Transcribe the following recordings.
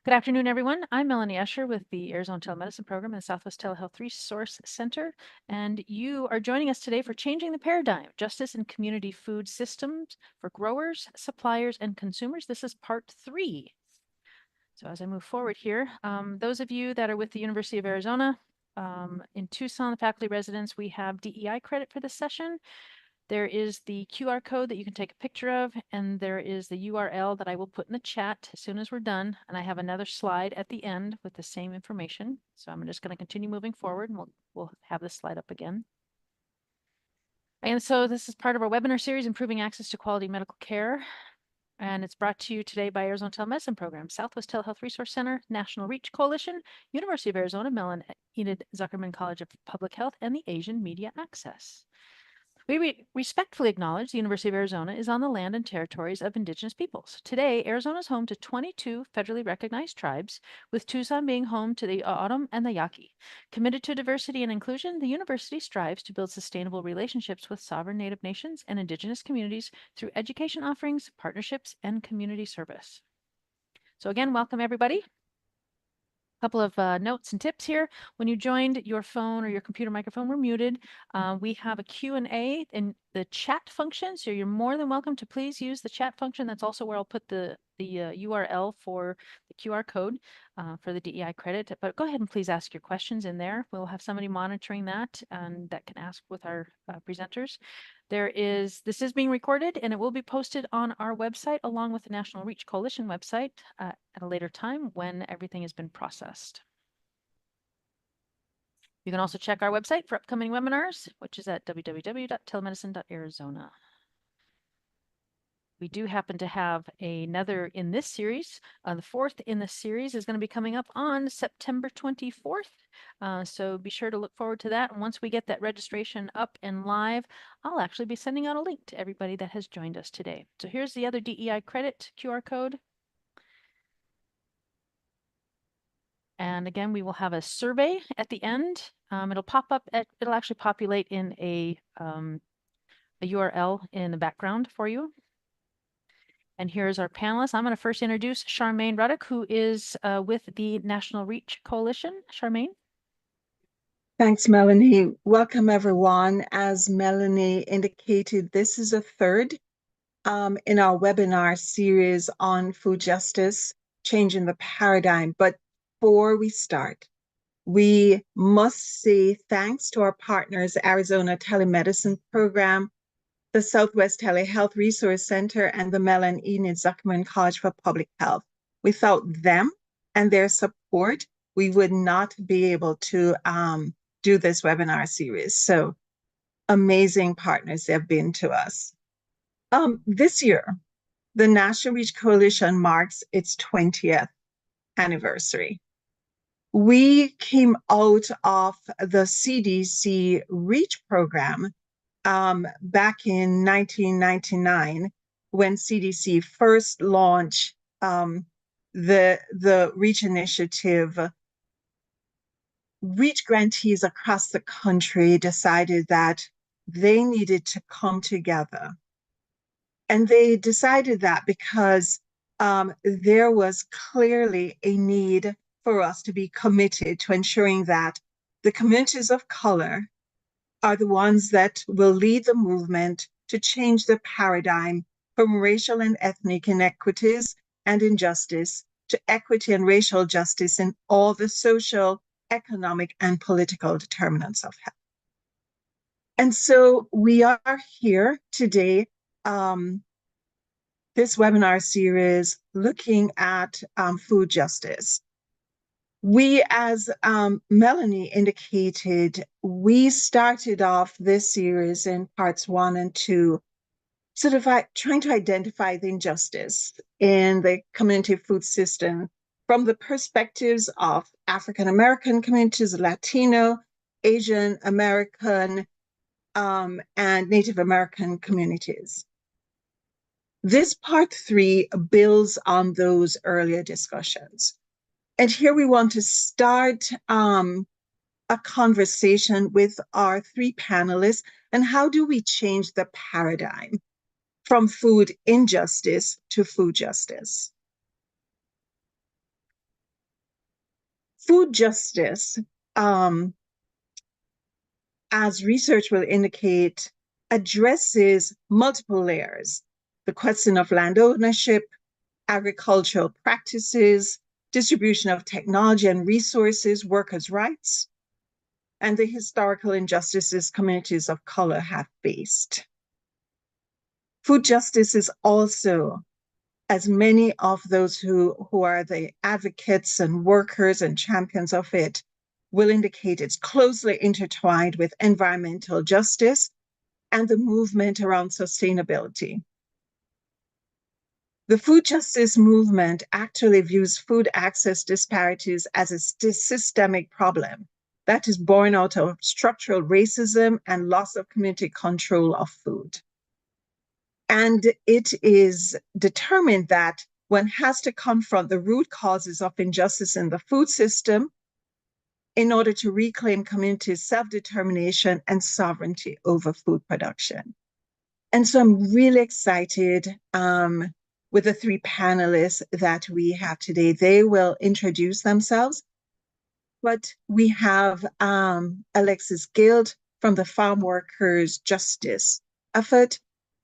Good afternoon, everyone. I'm Melanie Escher with the Arizona Telemedicine Program and the Southwest Telehealth Resource Center, and you are joining us today for Changing the Paradigm, Justice in Community Food Systems for Growers, Suppliers, and Consumers. This is part 3. So as I move forward here, those of you that are with the University of Arizona, in Tucson, the faculty residents, we have DEI credit for this session. There is the QR code that you can take a picture of, and there is the URL that I will put in the chat as soon as we're done. And I have another slide at the end with the same information. So I'm just going to continue moving forward, and we'll have this slide up again. And so this is part of our webinar series, Improving Access to Quality Medical Care. And it's brought to you today by Arizona Telemedicine Program, Southwest Telehealth Resource Center, National Reach Coalition, University of Arizona, Mellon Enid Zuckerman College of Public Health, and the Asian Media Access. We respectfully acknowledge the University of Arizona is on the land and territories of Indigenous peoples. Today, Arizona is home to 22 federally recognized tribes, with Tucson being home to the O'odham and the Yaqui. Committed to diversity and inclusion, the university strives to build sustainable relationships with sovereign Native nations and Indigenous communities through education offerings, partnerships, and community service. So again, welcome everybody. Couple of notes and tips here. When you joined, your phone or your computer microphone were muted. We have a Q&A in the chat function, so you're more than welcome to please use the chat function. That's also where I'll put the URL for the QR code for the DEI credit. But go ahead and please ask your questions in there. We'll have somebody monitoring that and that can ask with our presenters. This is being recorded and it will be posted on our website along with the National Reach Coalition website at a later time when everything has been processed. You can also check our website for upcoming webinars, which is at www.telemedicine.arizona. We do happen to have another in this series. The fourth in the series is going to be coming up on September 24th. So be sure to look forward to that. And once we get that registration up and live, I'll actually be sending out a link to everybody that has joined us today. So here's the other DEI credit QR code. And again, we will have a survey at the end. It'll actually populate in a URL in the background for you. And here's our panelists. I'm going to first introduce Charmaine Ruddock, who is with the National Reach Coalition. Charmaine. Thanks, Melanie. Welcome, everyone. As Melanie indicated, this is a third in our webinar series on food justice, changing the paradigm. But before we start, we must say thanks to our partners, Arizona Telemedicine Program, the Southwest Telehealth Resource Center, and the Mellon Enid Zuckerman College for Public Health. Without them and their support, we would not be able to do this webinar series. So amazing partners they've been to us. This year, the National Reach Coalition marks its 20th anniversary. We came out of the CDC REACH program back in 1999, when CDC first launched the REACH initiative. REACH grantees across the country decided that they needed to come together. And they decided that because there was clearly a need for us to be committed to ensuring that the communities of color are the ones that will lead the movement to change the paradigm from racial and ethnic inequities and injustice to equity and racial justice in all the social, economic, and political determinants of health. And so we are here today, this webinar series looking at food justice. We, as Melanie indicated, we started off this series in parts 1 and 2, sort of trying to identify the injustice in the community food system from the perspectives of African American communities, Latino, Asian American, and Native American communities. This part 3 builds on those earlier discussions. And here we want to start a conversation with our 3 panelists. And how do we change the paradigm from food injustice to food justice? Food justice, as research will indicate, addresses multiple layers. The question of land ownership, agricultural practices, distribution of technology and resources, workers' rights, and the historical injustices communities of color have faced. Food justice is also, as many of those who are the advocates and workers and champions of it will indicate, it's closely intertwined with environmental justice and the movement around sustainability. The food justice movement actually views food access disparities as a systemic problem that is born out of structural racism and loss of community control of food. And it is determined that one has to confront the root causes of injustice in the food system in order to reclaim community self-determination and sovereignty over food production. And so I'm really excited with the three panelists that we have today. They will introduce themselves. But we have Alexis Guild from the Farmworkers Justice Effort.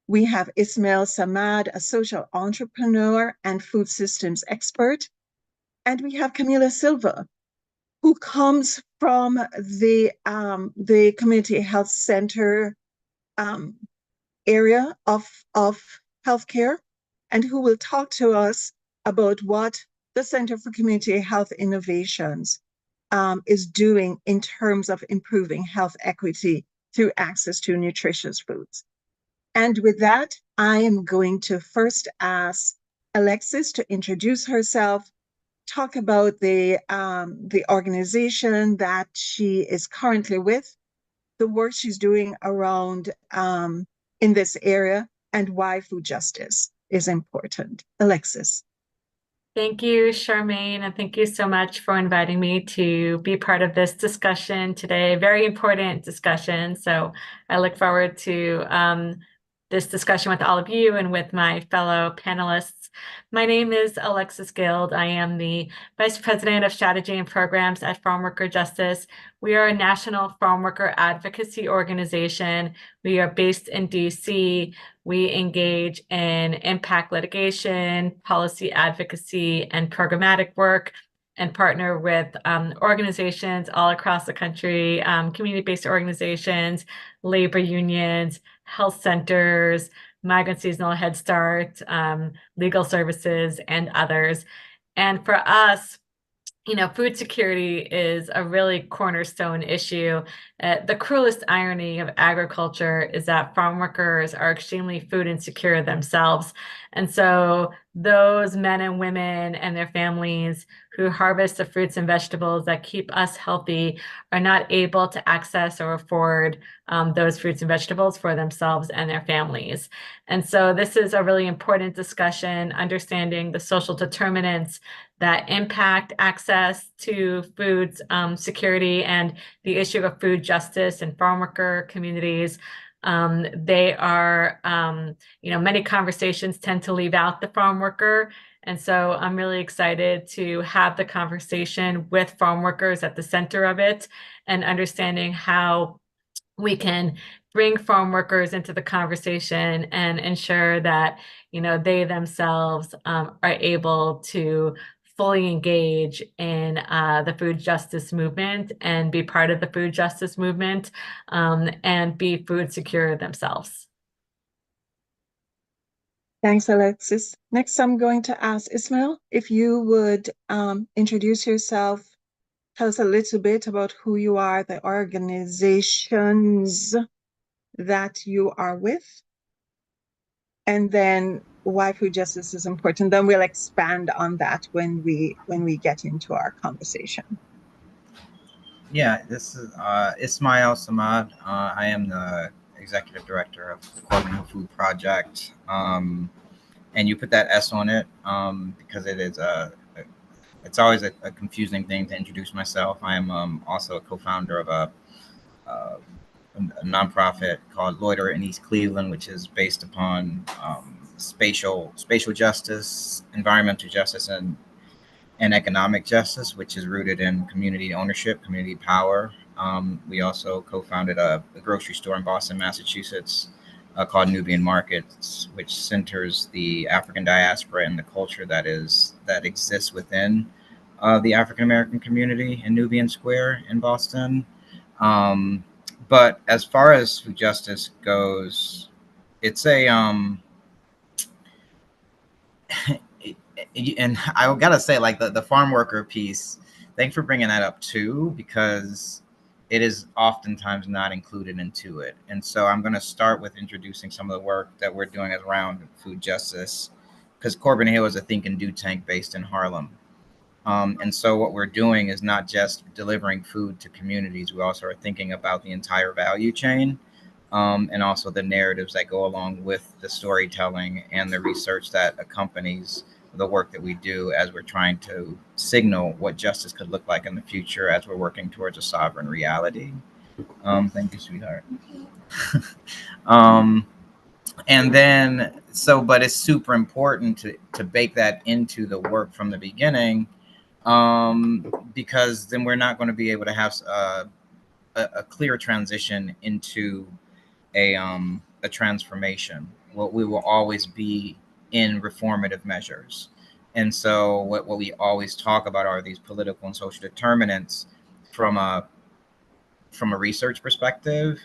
We have Ismail Samad, a social entrepreneur and food systems expert. And we have Camila Silva, who comes from the Community Health Center area of healthcare, and who will talk to us about what the Center for Community Health Innovations is doing in terms of improving health equity through access to nutritious foods. And with that, I am going to first ask Alexis to introduce herself, talk about the organization that she is currently with, the work she's doing around in this area, and why food justice is important. Alexis. Thank you, Charmaine, and thank you so much for inviting me to be part of this discussion today. Very important discussion. So I look forward to this discussion with all of you and with my fellow panelists. My name is Alexis Guild. I am the Vice President of Strategy and Programs at Farmworker Justice. We are a national farm worker advocacy organization. We are based in DC. We engage in impact litigation, policy advocacy, and programmatic work, and partner with organizations all across the country, community-based organizations, labor unions, health centers, migrant seasonal Head Start, legal services, and others. And for us, food security is a really cornerstone issue. The cruelest irony of agriculture is that farm workers are extremely food insecure themselves. And so those men and women and their families who harvest the fruits and vegetables that keep us healthy are not able to access or afford those fruits and vegetables for themselves and their families. And so this is a really important discussion, understanding the social determinants that impact access to food security and the issue of food justice in farm worker communities. They are, many conversations tend to leave out the farm worker. And so I'm really excited to have the conversation with farm workers at the center of it and understanding how we can bring farm workers into the conversation and ensure that, they themselves are able to fully engage in the food justice movement and be part of the food justice movement and be food secure themselves. Thanks, Alexis. Next, I'm going to ask Ismail if you would introduce yourself, tell us a little bit about who you are, the organizations that you are with, and then why food justice is important. Then we'll expand on that when we get into our conversation. Yeah, this is Ismail Samad. I am the executive director of the Corbin Food Project, and you put that S on it because it is it's always a confusing thing to introduce myself. I am also a co-founder of a nonprofit called Loiter in East Cleveland, which is based upon spatial justice, environmental justice, and and economic justice, which is rooted in community ownership, community power. We also co-founded a grocery store in Boston, Massachusetts, called Nubian Markets, which centers the African diaspora and the culture that exists within the African American community in Nubian Square in Boston. But as far as food justice goes, it's a and I gotta say, like the farm worker piece, thanks for bringing that up too, because it is oftentimes not included into it. And so I'm going to start with introducing some of the work that we're doing around food justice, because Corbin Hill is a think and do tank based in Harlem. And so what we're doing is not just delivering food to communities, we also are thinking about the entire value chain, and also the narratives that go along with the storytelling and the research that accompanies the work that we do as we're trying to signal what justice could look like in the future as we're working towards a sovereign reality. Thank you, sweetheart. And then, but it's super important to bake that into the work from the beginning, because then we're not going to be able to have a clear transition into a transformation. What we will always be in reformative measures. And so what we always talk about are these political and social determinants from a research perspective.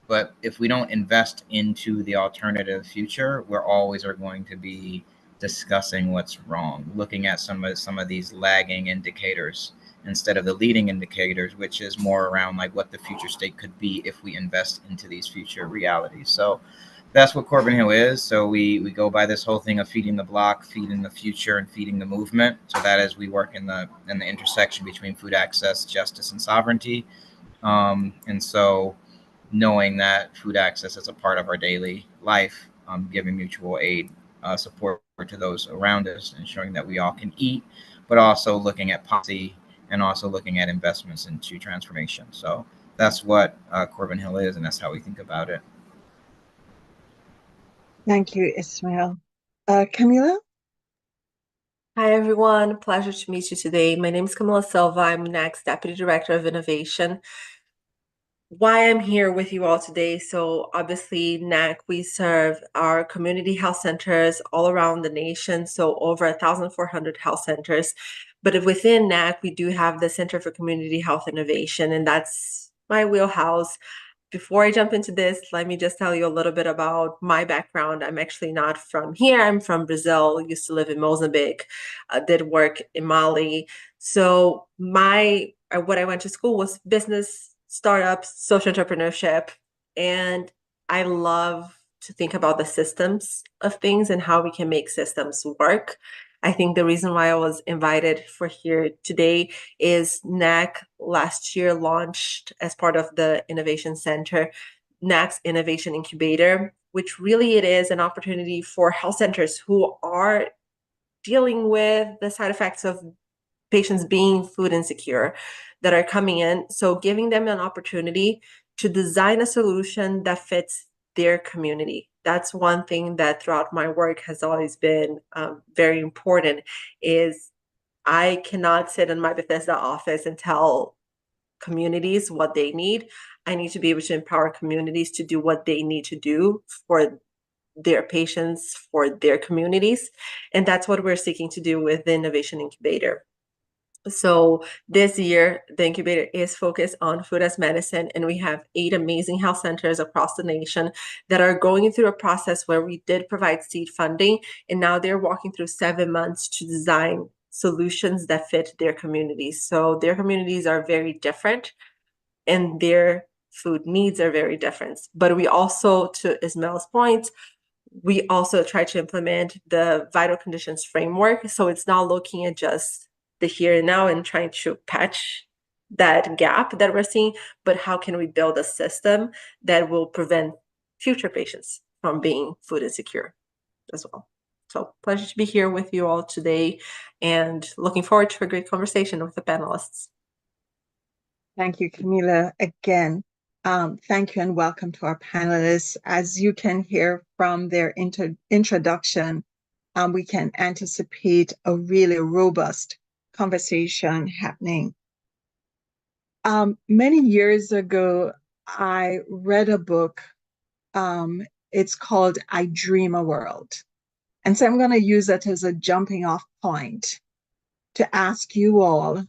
But if we don't invest into the alternative future, we're always are going to be discussing what's wrong, looking at some of these lagging indicators instead of the leading indicators, which is more around like what the future state could be if we invest into these future realities. So that's what Corbin Hill is. So we go by this whole thing of feeding the block, feeding the future, and feeding the movement. So that is, we work in the intersection between food access, justice, and sovereignty. And so knowing that food access is a part of our daily life, giving mutual aid, support to those around us, ensuring that we all can eat, but also looking at policy and also looking at investments into transformation. So that's what Corbin Hill is, and that's how we think about it. Thank you, Ismail. Camila? Hi, everyone. Pleasure to meet you today. My name is Camila Silva. I'm NAC's Deputy Director of Innovation. Why I'm here with you all today. So obviously, NAC, we serve our community health centers all around the nation. So over 1,400 health centers. But within NAC, we do have the Center for Community Health Innovation, and that's my wheelhouse. Before I jump into this, let me just tell you a little bit about my background. I'm actually not from here. I'm from Brazil, used to live in Mozambique, did work in Mali. So what I went to school was business, startups, social entrepreneurship, and I love to think about the systems of things and how we can make systems work. I think the reason why I was invited for here today is NAC last year launched, as part of the Innovation Center, NAC's Innovation Incubator, which really it is an opportunity for health centers who are dealing with the side effects of patients being food insecure that are coming in. So giving them an opportunity to design a solution that fits their community. That's one thing that throughout my work has always been very important, is I cannot sit in my Bethesda office and tell communities what they need. I need to be able to empower communities to do what they need to do for their patients, for their communities. And that's what we're seeking to do with the Innovation Incubator. So this year, the incubator is focused on food as medicine, and we have 8 amazing health centers across the nation that are going through a process where we did provide seed funding, and now they're walking through 7 months to design solutions that fit their communities. So their communities are very different, and their food needs are very different. But we also, to Ismail's point, we also try to implement the vital conditions framework. So it's not looking at just the here and now and trying to patch that gap that we're seeing, but how can we build a system that will prevent future patients from being food insecure as well. So pleasure to be here with you all today, and looking forward to a great conversation with the panelists. Thank you, Camila. Again, thank you and welcome to our panelists. As you can hear from their introduction, we can anticipate a really robust conversation happening. Many years ago, I read a book. It's called I Dream a World. And so I'm going to use that as a jumping off point to ask you all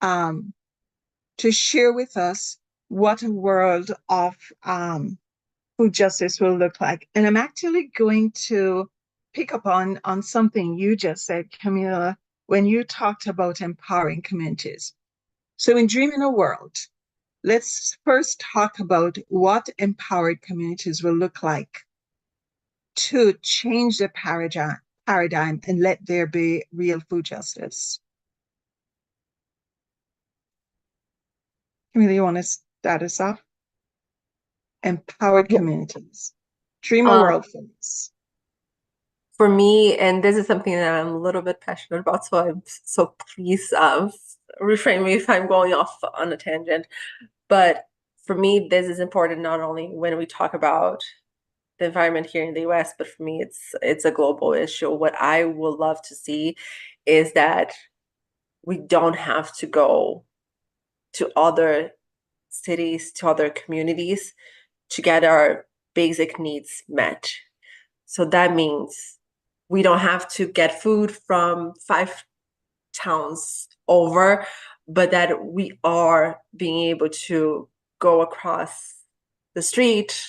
to share with us what a world of food justice will look like. And I'm actually going to pick up on something you just said, Camila, when you talked about empowering communities. So in Dreaming a World, let's first talk about what empowered communities will look like to change the paradigm and let there be real food justice. Camila, you want to start us off? Empowered communities. Dream a world for us. For me, and this is something that I'm a little bit passionate about, so please refrain me if I'm going off on a tangent. But for me, this is important not only when we talk about the environment here in the US, but for me, it's a global issue. What I would love to see is that we don't have to go to other cities, to other communities to get our basic needs met. So that means we don't have to get food from 5 towns over, but that we are being able to go across the street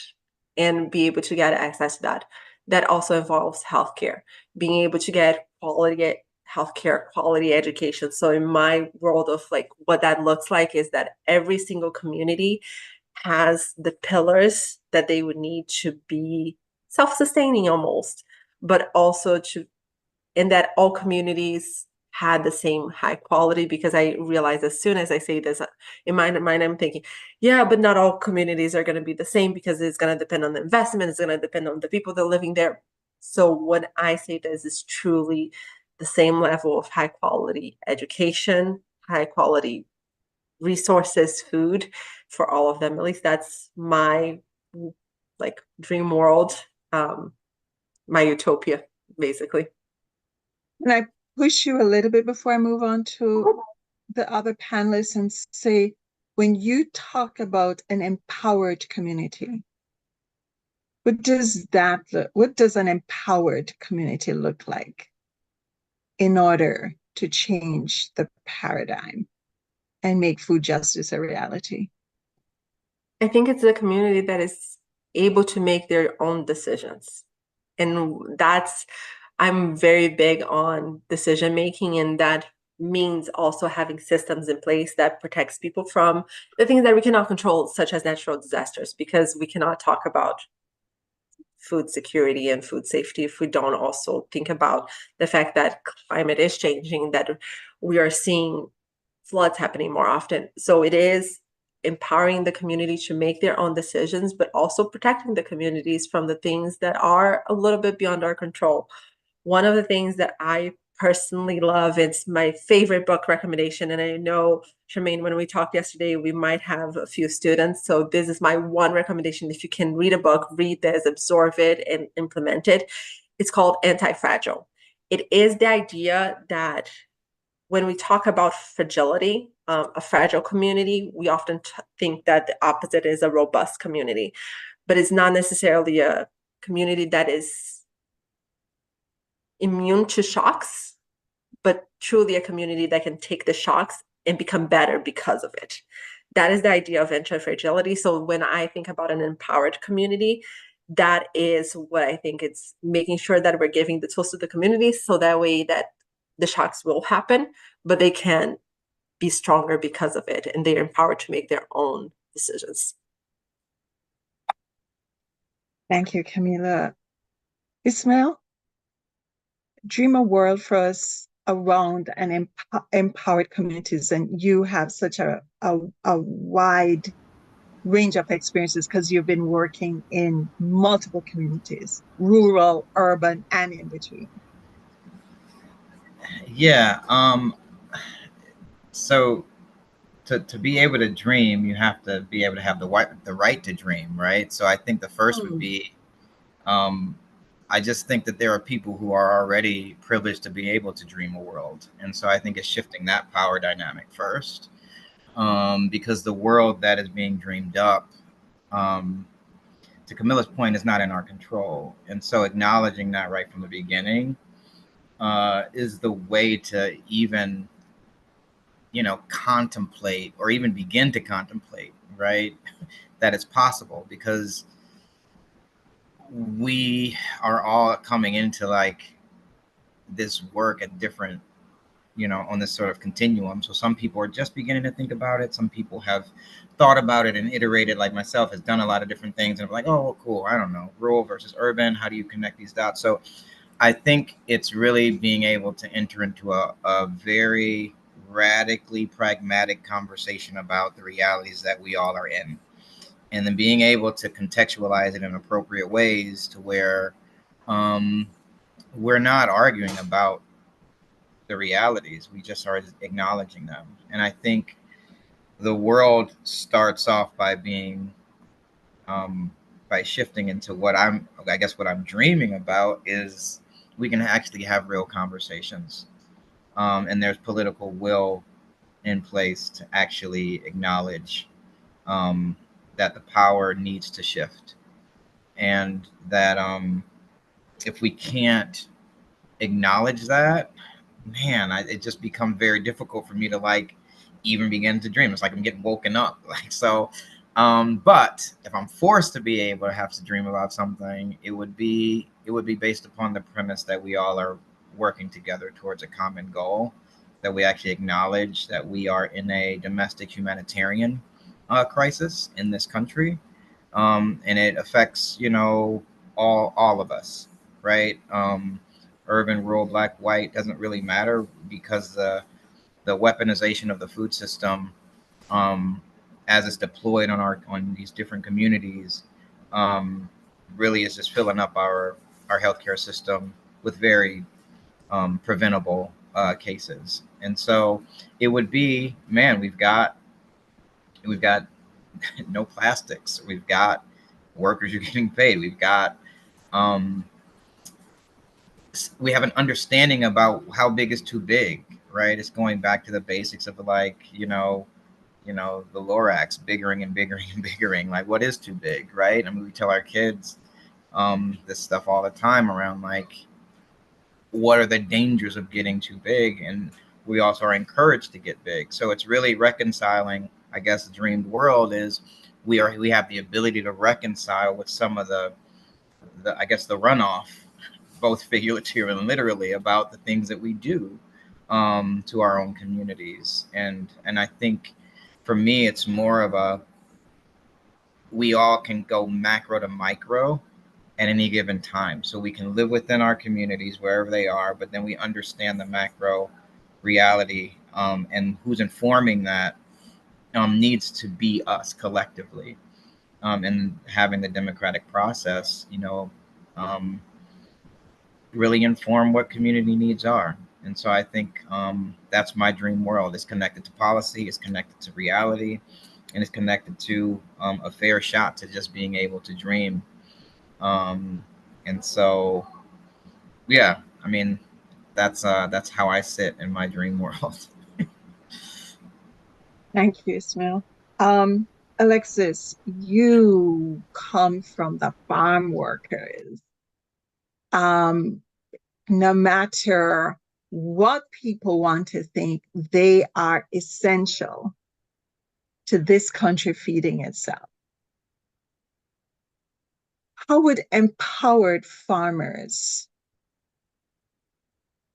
and be able to get access to that. That also involves healthcare, being able to get quality healthcare, quality education. So in my world of like what that looks like is that every single community has the pillars that they would need to be self-sustaining almost, but also and that all communities had the same high quality, because I realize as soon as I say this in my mind, I'm thinking, yeah, but not all communities are going to be the same because it's going to depend on the investment. It's going to depend on the people that are living there. So when I say this is truly the same level of high quality education, high quality resources, food for all of them. At least that's my like dream world, my utopia, basically. And I push you a little bit before I move on to the other panelists and say, when you talk about an empowered community, what does an empowered community look like in order to change the paradigm and make food justice a reality? I think it's a community that is able to make their own decisions. And I'm very big on decision making, and that means also having systems in place that protects people from the things that we cannot control, such as natural disasters, because we cannot talk about food security and food safety if we don't also think about the fact that climate is changing, that we are seeing floods happening more often. So it is empowering the community to make their own decisions, but also protecting the communities from the things that are a little bit beyond our control. One of the things that I personally love, it's my favorite book recommendation, and I know, Charmaine, when we talked yesterday, we might have a few students, so this is my one recommendation. If you can read a book, read this, absorb it, and implement it. It's called Anti-Fragile. It is the idea that when we talk about fragility, a fragile community, we often think that the opposite is a robust community, but it's not necessarily a community that is immune to shocks, but truly a community that can take the shocks and become better because of it. That is the idea of anti-fragility. So when I think about an empowered community, that is what I think. It's making sure that we're giving the tools to the community so that way that the shocks will happen, but they can be stronger because of it, and they're empowered to make their own decisions. Thank you, Camila. Ismail, dream a world for us around an empowered communities, and you have such a wide range of experiences because you've been working in multiple communities, rural, urban, and in between. Yeah. So to be able to dream, you have to be able to have the right to dream, right? So I think the first would be, I just think that there are people who are already privileged to be able to dream a world. And so I think it's shifting that power dynamic first, because the world that is being dreamed up, to Camila's point, is not in our control. And so acknowledging that right from the beginning is the way to even, contemplate or even begin to contemplate, right, that it's possible, because we are all coming into like this work at different, on this sort of continuum. So some people are just beginning to think about it. Some people have thought about it and iterated, like myself, has done a lot of different things and like, oh, cool, I don't know, rural versus urban, how do you connect these dots? So I think it's really being able to enter into a very radically pragmatic conversation about the realities that we all are in, and then being able to contextualize it in appropriate ways to where we're not arguing about the realities, we just are acknowledging them. And I think the world starts off by being by shifting into what I'm dreaming about is we can actually have real conversations, and there's political will in place to actually acknowledge that the power needs to shift, and that if we can't acknowledge that, man, it just becomes very difficult for me to like even begin to dream. It's like I'm getting woken up. Like, so, but if I'm forced to be able to have to dream about something, it would be based upon the premise that we all are working together towards a common goal, that we actually acknowledge that we are in a domestic humanitarian crisis in this country, and it affects, all of us, right? Urban, rural, black, white, doesn't really matter, because the weaponization of the food system, as it's deployed on these different communities, really is just filling up our healthcare system with very preventable cases. And so it would be, man, we've got no plastics, we've got workers who are getting paid, we've got we have an understanding about how big is too big, right? It's going back to the basics of like, the Lorax, biggering and biggering and biggering. Like, what is too big, right? I mean, we tell our kids this stuff all the time around like, what are the dangers of getting too big? And we also are encouraged to get big. So it's really reconciling, I guess, the dreamed world is we have the ability to reconcile with some of the I guess the runoff, both figuratively and literally, about the things that we do to our own communities. And I think for me, it's more of a, we all can go macro to micro at any given time. So we can live within our communities wherever they are, but then we understand the macro reality, and who's informing that needs to be us collectively, and having the democratic process, really inform what community needs are. And so I think that's my dream world. It's connected to policy, it's connected to reality, and it's connected to a fair shot to just being able to dream. And so, yeah, I mean, that's how I sit in my dream world. Thank you, Ismail. Alexis, you come from the farm workers. No matter what people want to think, they are essential to this country feeding itself. How would empowered farmers,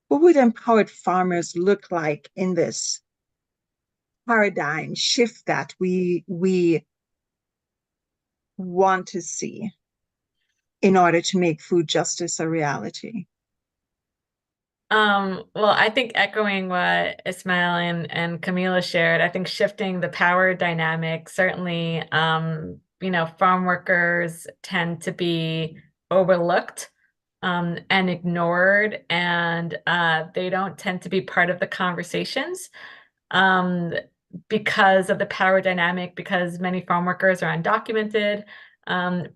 what would empowered farmers look like in this paradigm shift that we want to see in order to make food justice a reality? Well, I think echoing what Ismail and Camila shared, I think shifting the power dynamic, certainly, farm workers tend to be overlooked and ignored, and they don't tend to be part of the conversations because of the power dynamic, because many farm workers are undocumented.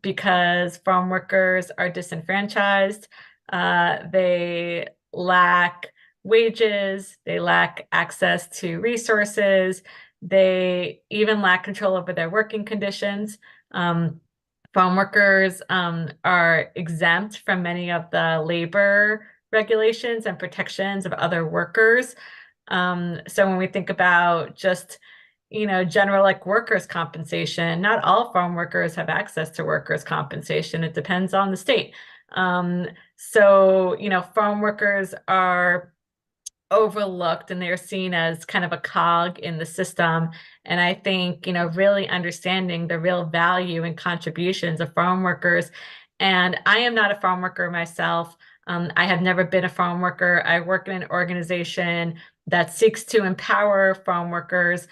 because farm workers are disenfranchised. They lack wages, they lack access to resources, they even lack control over their working conditions. Farm workers are exempt from many of the labor regulations and protections of other workers. So when we think about just, general like workers' compensation, not all farm workers have access to workers' compensation. It depends on the state. So, farm workers are overlooked and they're seen as kind of a cog in the system. And I think, really understanding the real value and contributions of farm workers. And I am not a farm worker myself. I have never been a farm worker. I work in an organization that seeks to empower farm workers.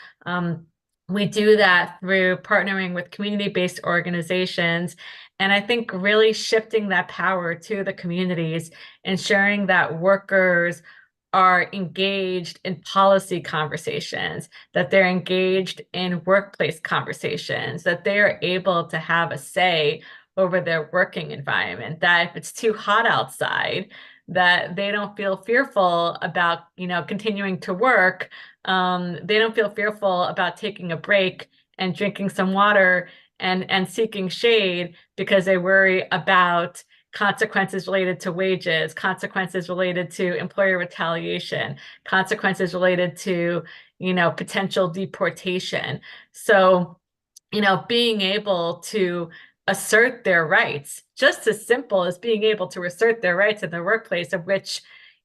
We do that through partnering with community-based organizations. And I think really shifting that power to the communities, ensuring that workers are engaged in policy conversations, that they're engaged in workplace conversations, that they are able to have a say over their working environment, that if it's too hot outside, that they don't feel fearful about, continuing to work. They don't feel fearful about taking a break and drinking some water and seeking shade because they worry about consequences related to wages, consequences related to employer retaliation, consequences related to, potential deportation. So, being able to assert their rights, just as simple as being able to assert their rights in the workplace, of which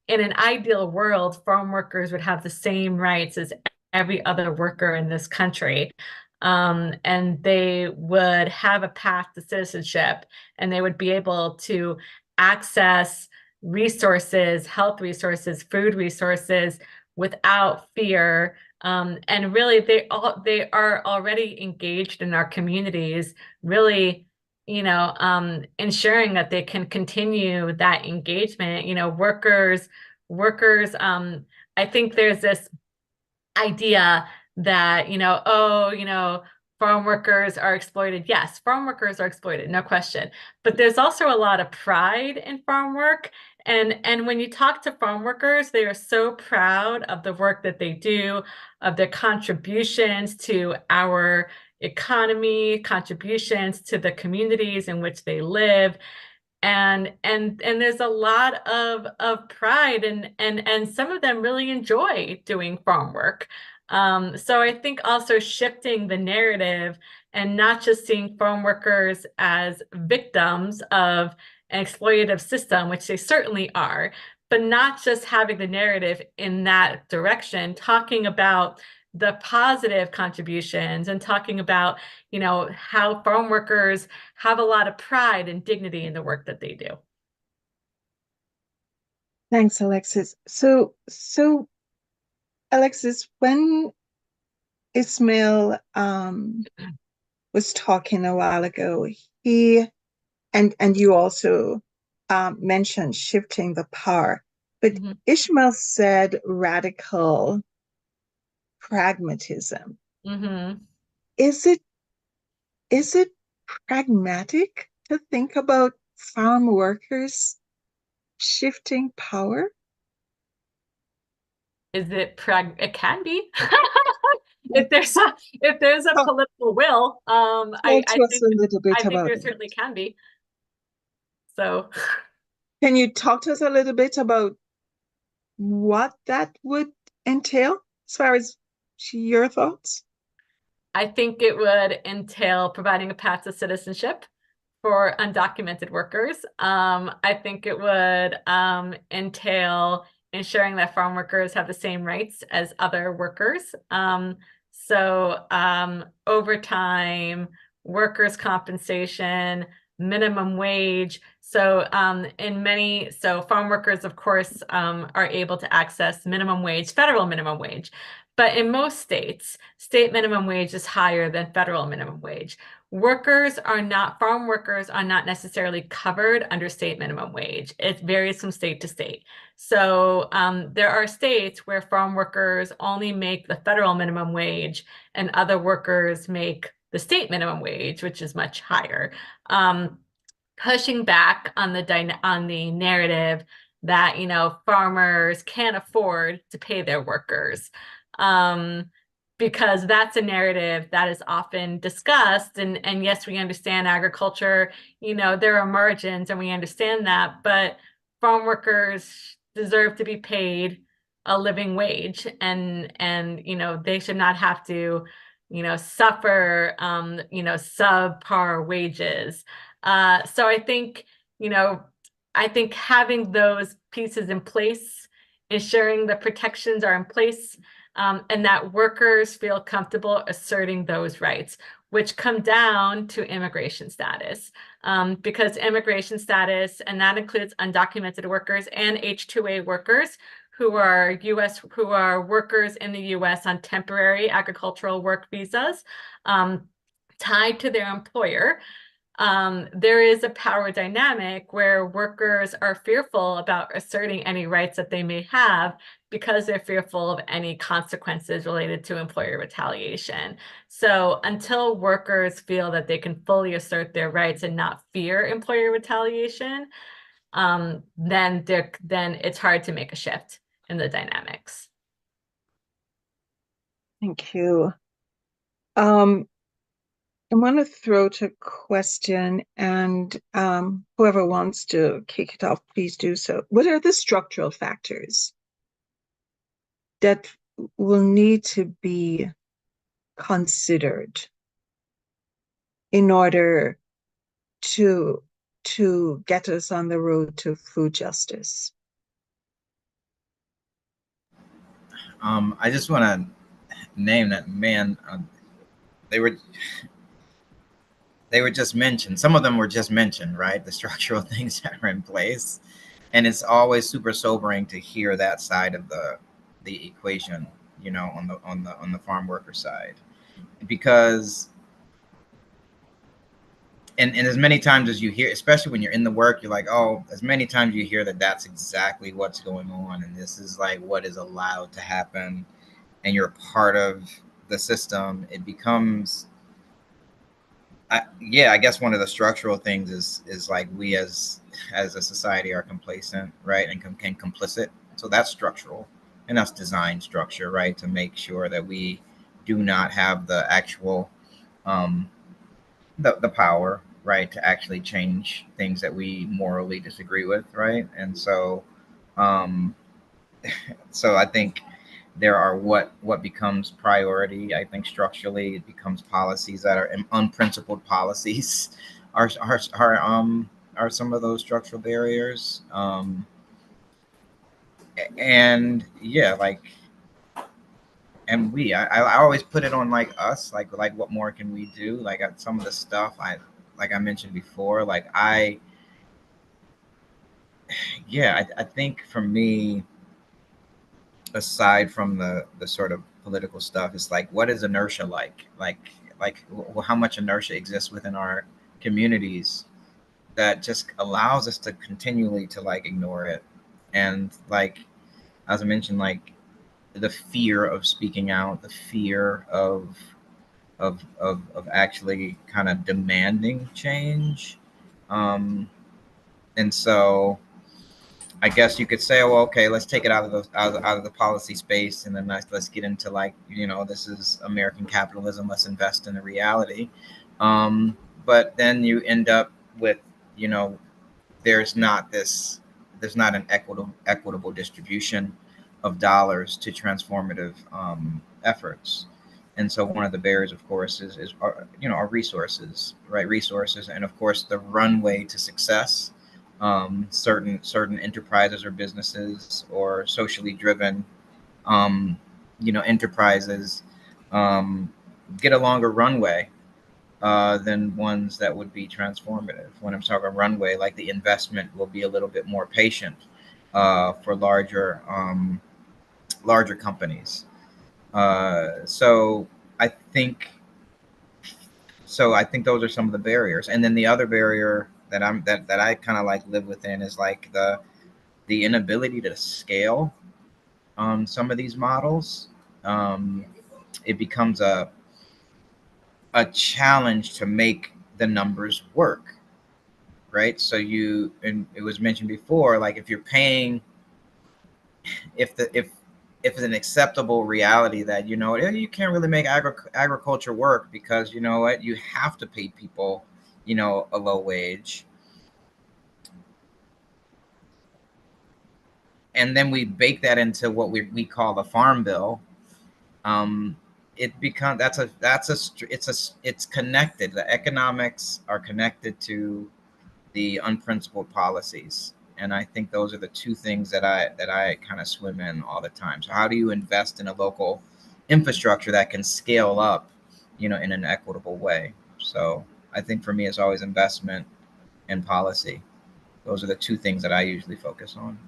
in an ideal world, farm workers would have the same rights as every other worker in this country. And they would have a path to citizenship, and they would be able to access resources, health resources, food resources without fear. And really, they are already engaged in our communities, really, ensuring that they can continue that engagement. Workers. I think there's this idea that, farm workers are exploited. Yes, farm workers are exploited, no question. But there's also a lot of pride in farm work. And when you talk to farm workers, they are so proud of the work that they do, of their contributions to our economy, contributions to the communities in which they live. And there's a lot of pride, and some of them really enjoy doing farm work. So I think also shifting the narrative and not just seeing farm workers as victims of an exploitative system, which they certainly are, but not just having the narrative in that direction, talking about the positive contributions and talking about, how farm workers have a lot of pride and dignity in the work that they do. Thanks, Alexis. So Alexis, when Ismail was talking a while ago, he and you also mentioned shifting the power, but Ismail said radical pragmatism. Is it pragmatic to think about farm workers shifting power? It can be. If there's a political will, I think there certainly can be. So can you talk to us a little bit about what that would entail as far as your thoughts? I think it would entail providing a path to citizenship for undocumented workers. I think it would entail ensuring that farm workers have the same rights as other workers. So overtime, workers' compensation, minimum wage. So farm workers, of course, are able to access minimum wage, federal minimum wage. But in most states, state minimum wage is higher than federal minimum wage. Farm workers are not necessarily covered under state minimum wage. It varies from state to state. So there are states where farm workers only make the federal minimum wage and other workers make the state minimum wage, which is much higher. Pushing back on the narrative that, you know, farmers can't afford to pay their workers. Because that's a narrative that is often discussed. And yes, we understand agriculture, you know, there are margins and we understand that, but farm workers deserve to be paid a living wage, and you know, they should not have to, you know, suffer you know, subpar wages. So I think, you know, I think having those pieces in place, ensuring the protections are in place, and that workers feel comfortable asserting those rights, which come down to immigration status. Because immigration status, and that includes undocumented workers and H-2A workers who are workers in the US on temporary agricultural work visas, tied to their employer. There is a power dynamic where workers are fearful about asserting any rights that they may have because they're fearful of any consequences related to employer retaliation. So until workers feel that they can fully assert their rights and not fear employer retaliation, then it's hard to make a shift in the dynamics. Thank you. I want to throw out a question, and whoever wants to kick it off, please do so. What are the structural factors that will need to be considered in order to get us on the road to food justice? I just want to name that, man. They were just mentioned. Some of them were just mentioned, right? The structural things that are in place, and it's always super sobering to hear that side of the equation, you know, on the farm worker side, because and as many times as you hear, especially when you're in the work, you're like, oh, as many times you hear that that's exactly what's going on, and this is like what is allowed to happen, and you're part of the system, it becomes I guess one of the structural things is like we as a society are complacent, right, and can complicit. So that's structural, and that's design structure, right, to make sure that we do not have the actual the power, right, to actually change things that we morally disagree with, right, and so um, so I think there are what becomes priority. I think structurally it becomes policies that are unprincipled policies are some of those structural barriers. And yeah, like, and I always put it on like us, like what more can we do? Like some of the stuff like I mentioned before, like I think for me, aside from the sort of political stuff, it's like, what is inertia how much inertia exists within our communities that just allows us to continually to like ignore it. And like, as I mentioned, like the fear of speaking out, the fear of actually kind of demanding change. And so I guess you could say, oh, okay, let's take it out of the policy space, and then let's get into, like, you know, this is American capitalism. Let's invest in the reality. But then you end up with, you know, there's not an equitable distribution of dollars to transformative efforts. And so one of the barriers, of course, is you know, our resources, right? Resources, and of course the runway to success. Certain enterprises or businesses or socially driven, you know, enterprises get a longer runway than ones that would be transformative. When I'm talking runway, like the investment will be a little bit more patient for larger companies. So I think I think those are some of the barriers. And then the other barrier that I kind of like live within is like the inability to scale some of these models. It becomes a a challenge to make the numbers work, right? So and it was mentioned before, like if you're paying, if it's an acceptable reality that, you can't really make agriculture work because, you know what, you have to pay people, a low wage. And then we bake that into what we call the farm bill. It becomes it's connected. The economics are connected to the unprincipled policies, and I think those are the two things that I kind of swim in all the time. So how do you invest in a local infrastructure that can scale up, in an equitable way? So I think for me, it's always investment and policy. Those are the two things that I usually focus on.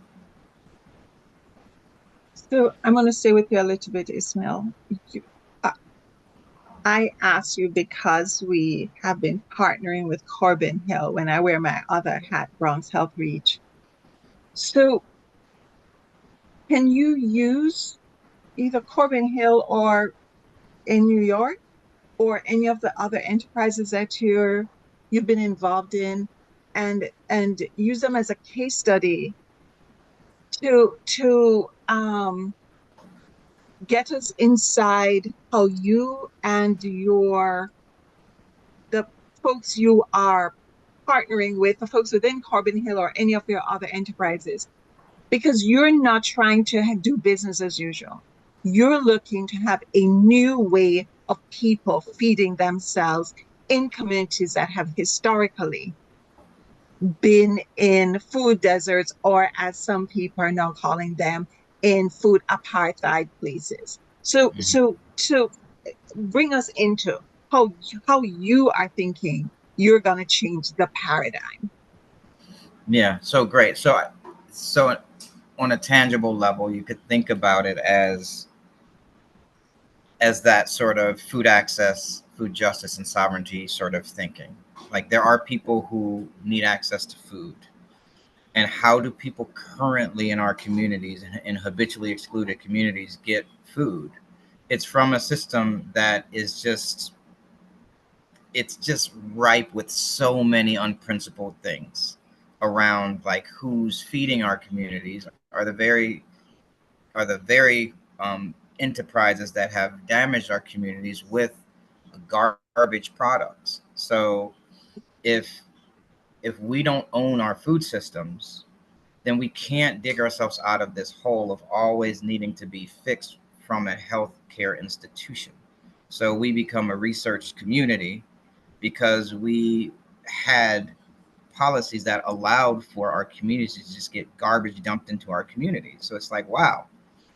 So I'm going to stay with you a little bit, Ismail. Uh, I asked you because we have been partnering with Corbin Hill when I wear my other hat, Bronx Health Reach. So can you use either Corbin Hill or in New York or any of the other enterprises that you've been involved in and use them as a case study to get us inside how you and the folks you are partnering with, the folks within Corbin Hill or any of your other enterprises, because you're not trying to do business as usual. You're looking to have a new way of people feeding themselves in communities that have historically been in food deserts, or as some people are now calling them, in food apartheid places. So bring us into how you are thinking you're going to change the paradigm. Yeah, so great. So on a tangible level, you could think about it as that sort of food access, food justice, and sovereignty sort of thinking. Like there are people who need access to food. And how do people currently in our communities, in habitually excluded communities, get food? It's from a system that is it's just ripe with so many unprincipled things around, like who's feeding our communities are the very enterprises that have damaged our communities with garbage products. So if we don't own our food systems, then we can't dig ourselves out of this hole of always needing to be fixed from a healthcare institution. So we become a research community because we had policies that allowed for our communities to just get garbage dumped into our communities. So it's like, wow.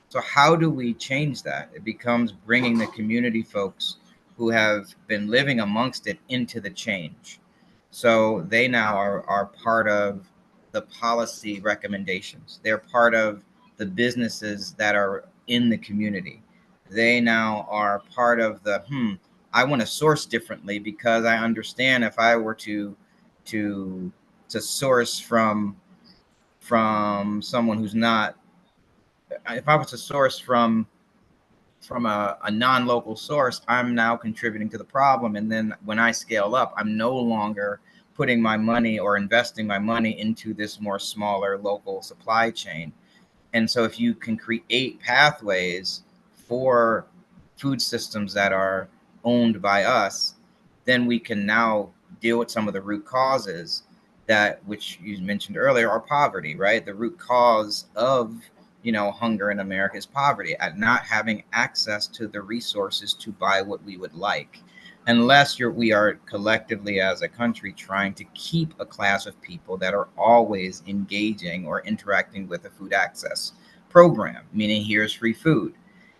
So how do we change that? It becomes bringing the community folks who have been living amongst it into the change. So they now are part of the policy recommendations. They're part of the businesses that are in the community. They now are part of the I want to source differently because I understand if I were to source from someone who's not, if I was to source from a non-local source, I'm now contributing to the problem. And then when I scale up, I'm no longer putting my money or investing my money into this more smaller local supply chain. And so if you can create pathways for food systems that are owned by us, then we can now deal with some of the root causes that, which you mentioned earlier, are poverty, right? The root cause of hunger in America is poverty, at not having access to the resources to buy what we would like, unless we are collectively as a country trying to keep a class of people that are always engaging or interacting with a food access program, meaning here's free food.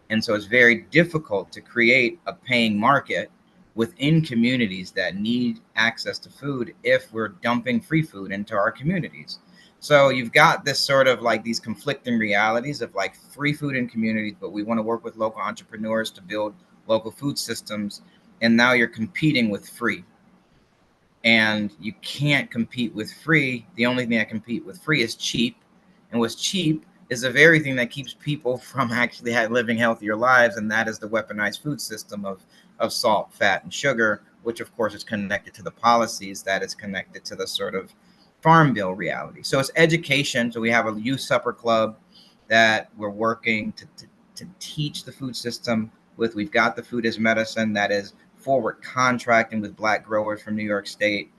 And so it's very difficult to create a paying market within communities that need access to food if we're dumping free food into our communities. So you've got this sort of like these conflicting realities of like free food in communities, but we want to work with local entrepreneurs to build local food systems. And now you're competing with free. And you can't compete with free. The only thing that compete with free is cheap. And what's cheap is the very thing that keeps people from actually living healthier lives, and that is the weaponized food system of salt, fat, and sugar, which of course is connected to the policies, that is connected to the sort of farm bill reality. So it's education. So we have a youth supper club that we're working to teach the food system with. We've got the Food as Medicine that is forward contracting with Black growers from New York State.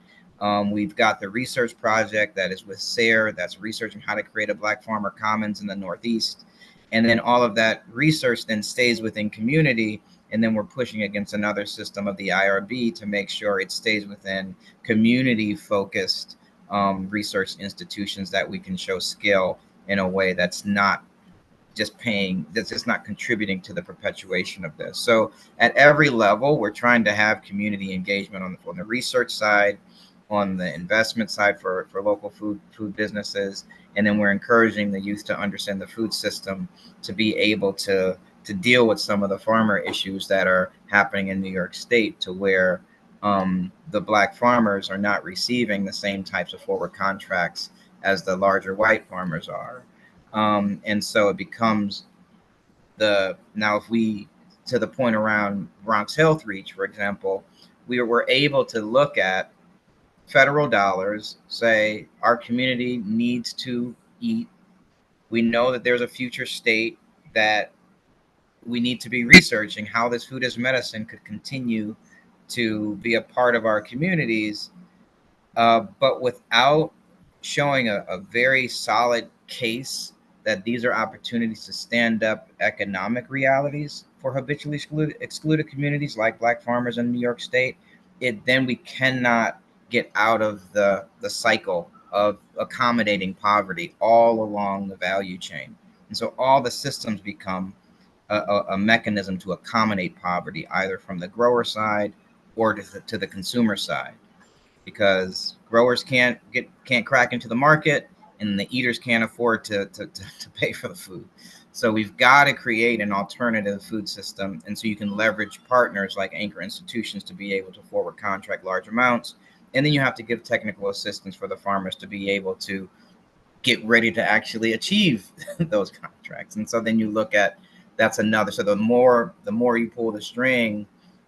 We've got the research project that is with SARE, that's researching how to create a Black farmer commons in the Northeast. And then all of that research then stays within community. And then we're pushing against another system of the IRB to make sure it stays within community focused research institutions that we can show scale in a way that's not just paying, that's just not contributing to the perpetuation of this. So at every level, we're trying to have community engagement on the research side, on the investment side for local food businesses. And then we're encouraging the youth to understand the food system, to be able to deal with some of the farmer issues that are happening in New York State, to where the Black farmers are not receiving the same types of forward contracts as the larger white farmers are. And so it becomes now if we, to the point around Bronx Health Reach, for example, we were able to look at federal dollars, say our community needs to eat. We know that there's a future state that we need to be researching how this food as medicine could continue to be a part of our communities, but without showing a very solid case that these are opportunities to stand up economic realities for habitually excluded communities like Black farmers in New York State. Then we cannot get out of the cycle of accommodating poverty all along the value chain. And so all the systems become a mechanism to accommodate poverty, either from the grower side or to the consumer side, because growers can't crack into the market, and the eaters can't afford to pay for the food. So we've got to create an alternative food system, and so you can leverage partners like anchor institutions to be able to forward contract large amounts, and then you have to give technical assistance for the farmers to be able to get ready to actually achieve those contracts. And so then you look at, that's another. So the more you pull the string,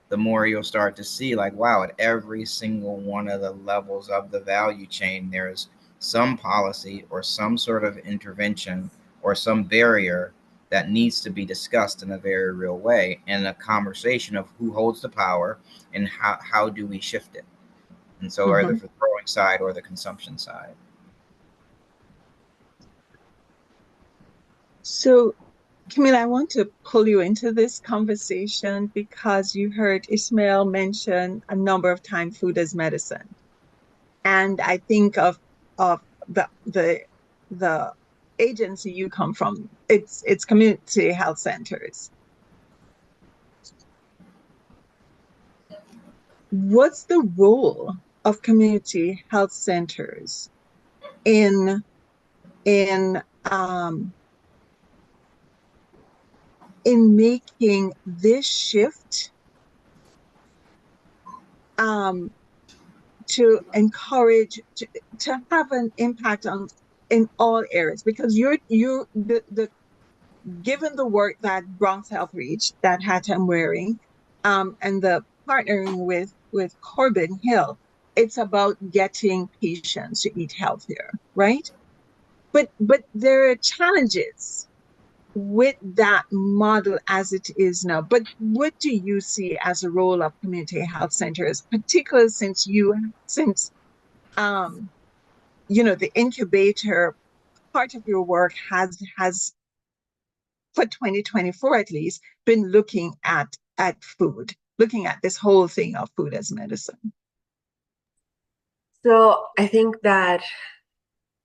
the more you'll start to see, like, wow, at every single one of the levels of the value chain, there's some policy or some sort of intervention or some barrier that needs to be discussed in a very real way, and a conversation of who holds the power and how do we shift it. And so either for the growing side or the consumption side. So, Camila, I want to pull you into this conversation because you heard Ismail mention a number of times food as medicine. And I think of the agency you come from, it's community health centers. What's the role of community health centers in making this shift to encourage to have an impact in all areas? Because given the work that Bronx Health Reach, that hat I'm wearing, and the partnering with Corbin Hill, it's about getting patients to eat healthier, right? But there are challenges with that model as it is now. But what do you see as a role of community health centers, particularly since the incubator part of your work has for 2024 at least been looking at food, looking at this whole thing of food as medicine? So I think that,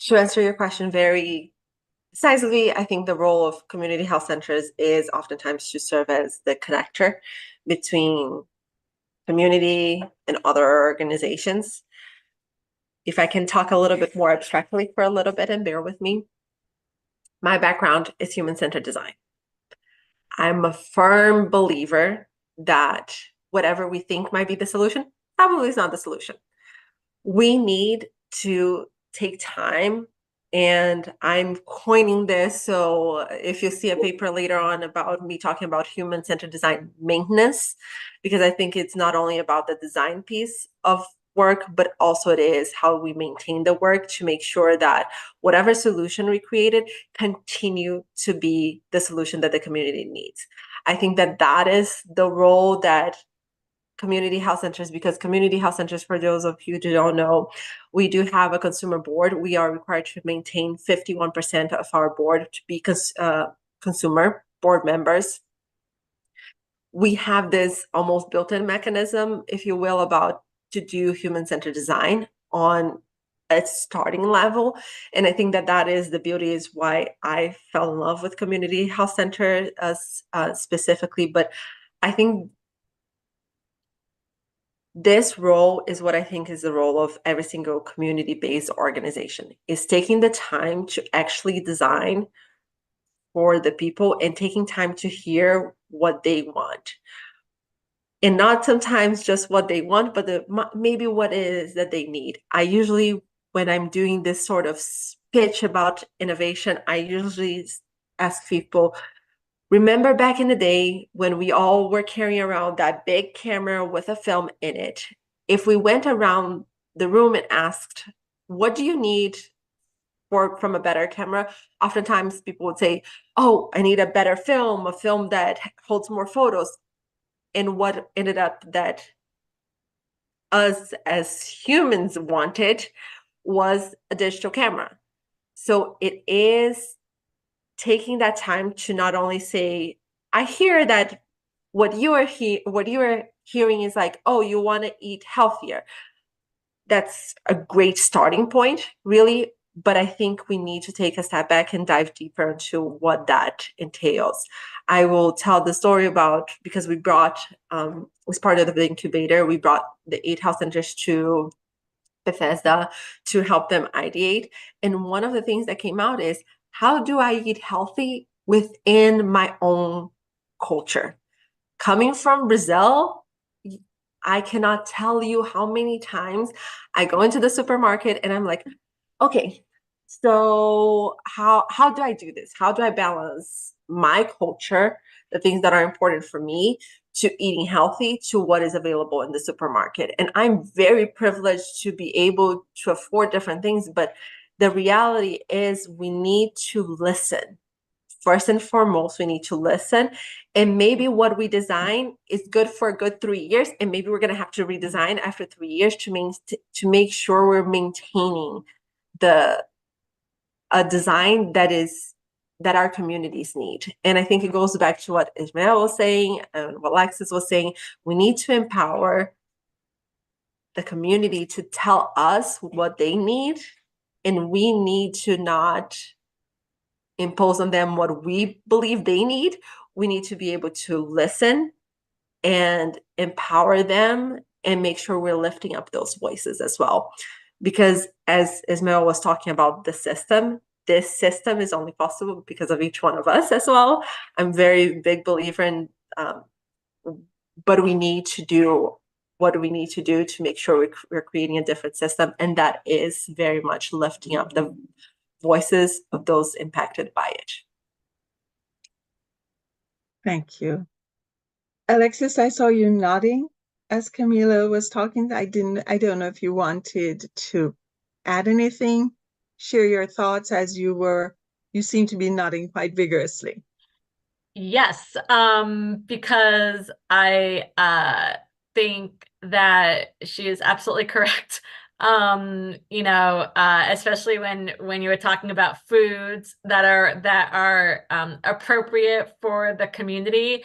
to answer your question very decisively, I think the role of community health centers is oftentimes to serve as the connector between community and other organizations. If I can talk a little bit more abstractly for a little bit, and bear with me, my background is human-centered design. I'm a firm believer that whatever we think might be the solution probably is not the solution. We need to take time And I'm coining this. So if you see a paper later on about me talking about human-centered design maintenance, because I think it's not only about the design piece of work, but also it is how we maintain the work to make sure that whatever solution we created continue to be the solution that the community needs. I think that that is the role that community health centers, because community health centers, for those of you who don't know, we do have a consumer board. We are required to maintain 51% of our board to be consumer board members. We have this almost built-in mechanism, if you will, about to do human-centered design on a starting level. And I think that that is the beauty, is why I fell in love with community health center specifically. But I think this role is what I think is the role of every single community-based organization, is taking the time to actually design for the people and taking time to hear what they want. And not sometimes just what they want, but maybe what it is that they need. I usually, when I'm doing this sort of pitch about innovation, I usually ask people, remember back in the day when we all were carrying around that big camera with a film in it? If we went around the room and asked, what do you need from a better camera? Oftentimes people would say, oh, I need a better film, a film that holds more photos. And what ended up that us as humans wanted was a digital camera. So it is taking that time to not only say, I hear that what you are hearing is like, oh, you want to eat healthier. That's a great starting point, really. But I think we need to take a step back and dive deeper into what that entails. I will tell the story about, because we brought, as part of the incubator, we brought the 8 health centers to Bethesda to help them ideate. And one of the things that came out is, how do I eat healthy within my own culture? Coming from Brazil, I cannot tell you how many times I go into the supermarket and I'm like, okay, so how do I do this? How do I balance my culture, the things that are important for me, to eating healthy, to what is available in the supermarket? And I'm very privileged to be able to afford different things, but the reality is we need to listen. First and foremost, we need to listen. And maybe what we design is good for a good 3 years, and maybe we're going to have to redesign after 3 years to make sure we're maintaining a design that our communities need. And I think it goes back to what Ismail was saying and what Alexis was saying. We need to empower the community to tell us what they need, and we need to not impose on them what we believe they need. We need to be able to listen and empower them and make sure we're lifting up those voices as well. Because as Ismail was talking about the system, this system is only possible because of each one of us as well. I'm very big believer in, but we need to do what we need to do to make sure we're creating a different system. And that is very much lifting up the voices of those impacted by it. Thank you. Alexis, I saw you nodding as Camila was talking. I don't know if you wanted to add anything, share your thoughts as you seem to be nodding quite vigorously. Yes, because I think that she is absolutely correct. Especially when you were talking about foods that are appropriate for the community.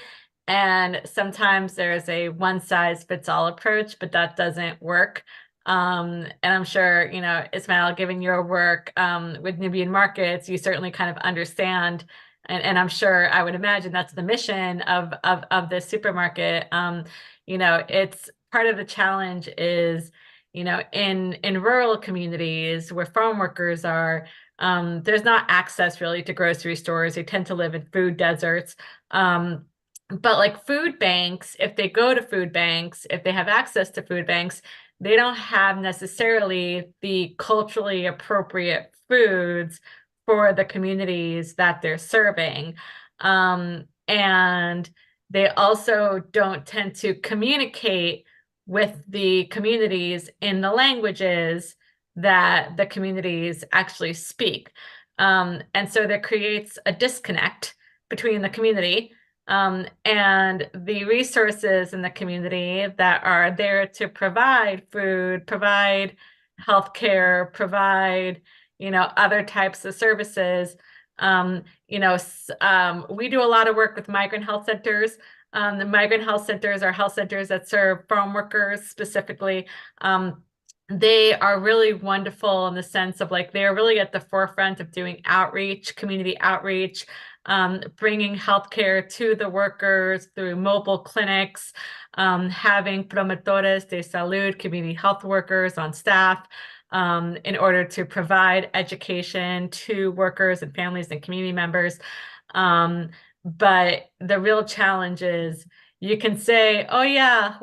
And sometimes there's a one-size-fits-all approach, but that doesn't work. And I'm sure, Ismail, given your work with Nubian markets, you certainly kind of understand. And I'm sure, I would imagine that's the mission of this supermarket. It's part of the challenge is, in rural communities where farm workers are, there's not access really to grocery stores. They tend to live in food deserts. But like food banks, if they go to food banks, if they have access to food banks, they don't have necessarily the culturally appropriate foods for the communities that they're serving. And they also don't tend to communicate with the communities in the languages that the communities actually speak. And so that creates a disconnect between the community and the resources in the community that are there to provide food, provide healthcare, provide, other types of services. We do a lot of work with migrant health centers. The migrant health centers are health centers that serve farm workers specifically. They are really wonderful in the sense of they're really at the forefront of doing outreach, community outreach, bringing healthcare to the workers through mobile clinics, having promotores de salud, community health workers on staff, in order to provide education to workers and families and community members. But the real challenge is you can say, oh yeah,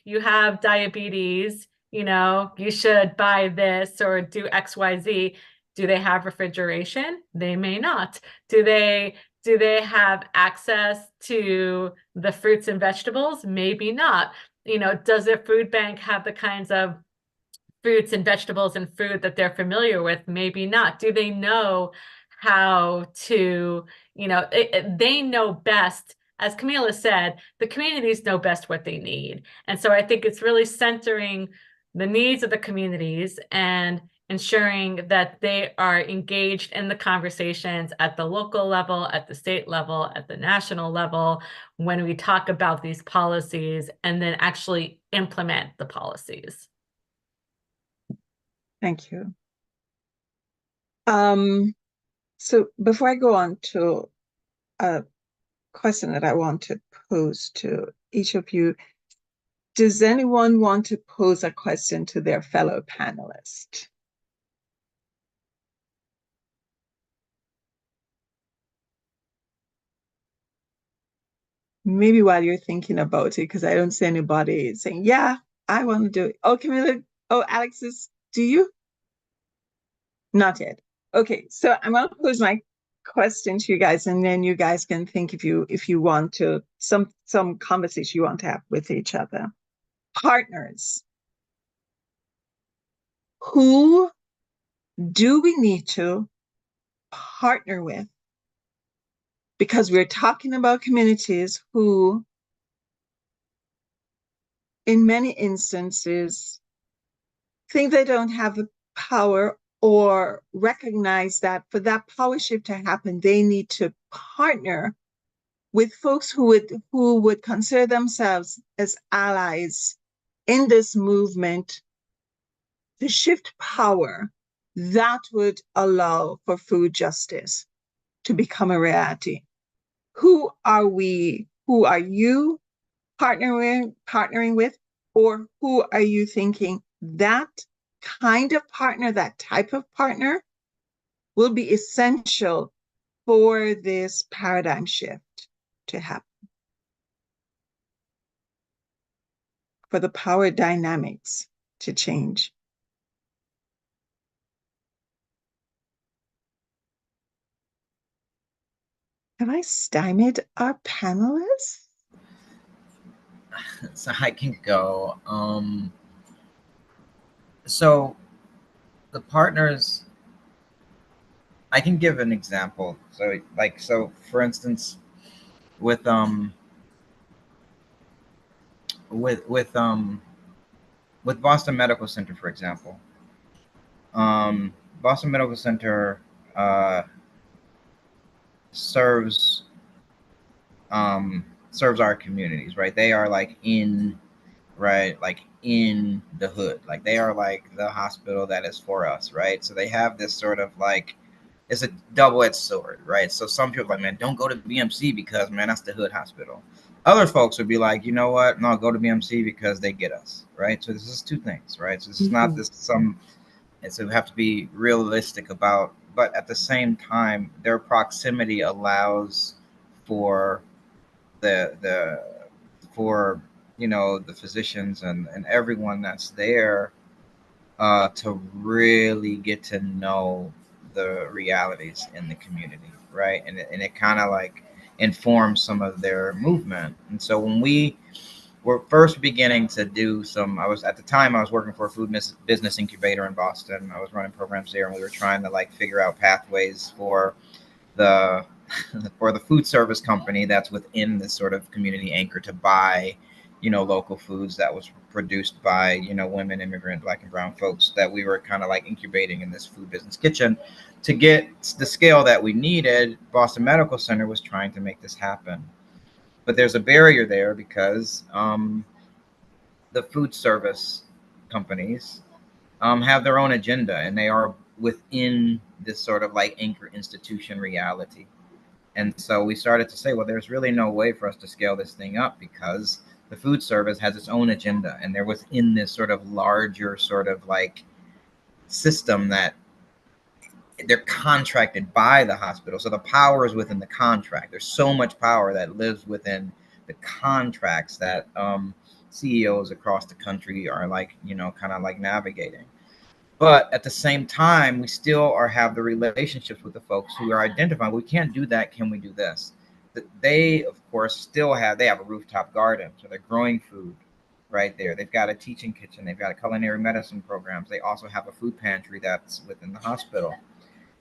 you have diabetes, you should buy this or do XYZ. Do they have refrigeration? They may not. Do they have access to the fruits and vegetables? Maybe not. Does a food bank have the kinds of fruits and vegetables and food that they're familiar with? Maybe not. Do they know how to, they know best. As Camila said, the communities know best what they need. And so I think it's really centering the needs of the communities and ensuring that they are engaged in the conversations at the local level, at the state level, at the national level, when we talk about these policies and then actually implement the policies. Thank you. So before I go on to a question that I want to pose to each of you, does anyone want to pose a question to their fellow panelist? Maybe while you're thinking about it, because I don't see anybody saying, yeah, I want to do it. Oh, Camila, oh, Alexis, do you? Not yet. Okay, so I'm going to pose my question to you guys, and then you guys can think if you want to, some conversation you want to have with each other. Partners. Who do we need to partner with? Because we're talking about communities who, in many instances, think they don't have the power or recognize that for that power shift to happen, they need to partner with folks who would consider themselves as allies in this movement to shift power that would allow for food justice to become a reality. Who are we? Who are you partnering with? Or who are you thinking that kind of partner, that type of partner will be essential for this paradigm shift to happen? For the power dynamics to change. Have I stymied our panelists? So I can go. So the partners, I can give an example. So for instance, with Boston Medical Center, for example, Boston Medical Center serves our communities, right? They are in the hood, they are the hospital that is for us, right? So they have this sort of it's a double-edged sword, right? So some people are man, don't go to BMC because man, that's the hood hospital. Other folks would be like, you know what? No, go to BMC because they get us, right? So this is two things, right? So this is not this some, and so we have to be realistic about, but at the same time, their proximity allows for the physicians and everyone that's there to really get to know the realities in the community, right? And it kind of like informs some of their movement. And so when we were first beginning to do some, I was at the time I was working for a food business incubator in Boston. I was running programs there, and we were trying to like figure out pathways for the for the food service company that's within this sort of community anchor to buy, local foods that was produced by, women, immigrant, Black and brown folks, that we were kind of like incubating in this food business kitchen. To get the scale that we needed, Boston Medical Center was trying to make this happen. But there's a barrier there because the food service companies have their own agenda, and they are within this sort of like anchor institution reality. And so we started to say, well, there's really no way for us to scale this thing up because the food service has its own agenda, and they're within this sort of larger sort of like system that they're contracted by the hospital. So the power is within the contract. There's so much power that lives within the contracts that CEOs across the country are like, kind of like navigating. But at the same time, we still have the relationships with the folks who are identifying, we can't do that. Can we do this? They, of course, they have a rooftop garden. So they're growing food right there. They've got a teaching kitchen. They've got a culinary medicine programs. They also have a food pantry that's within the hospital.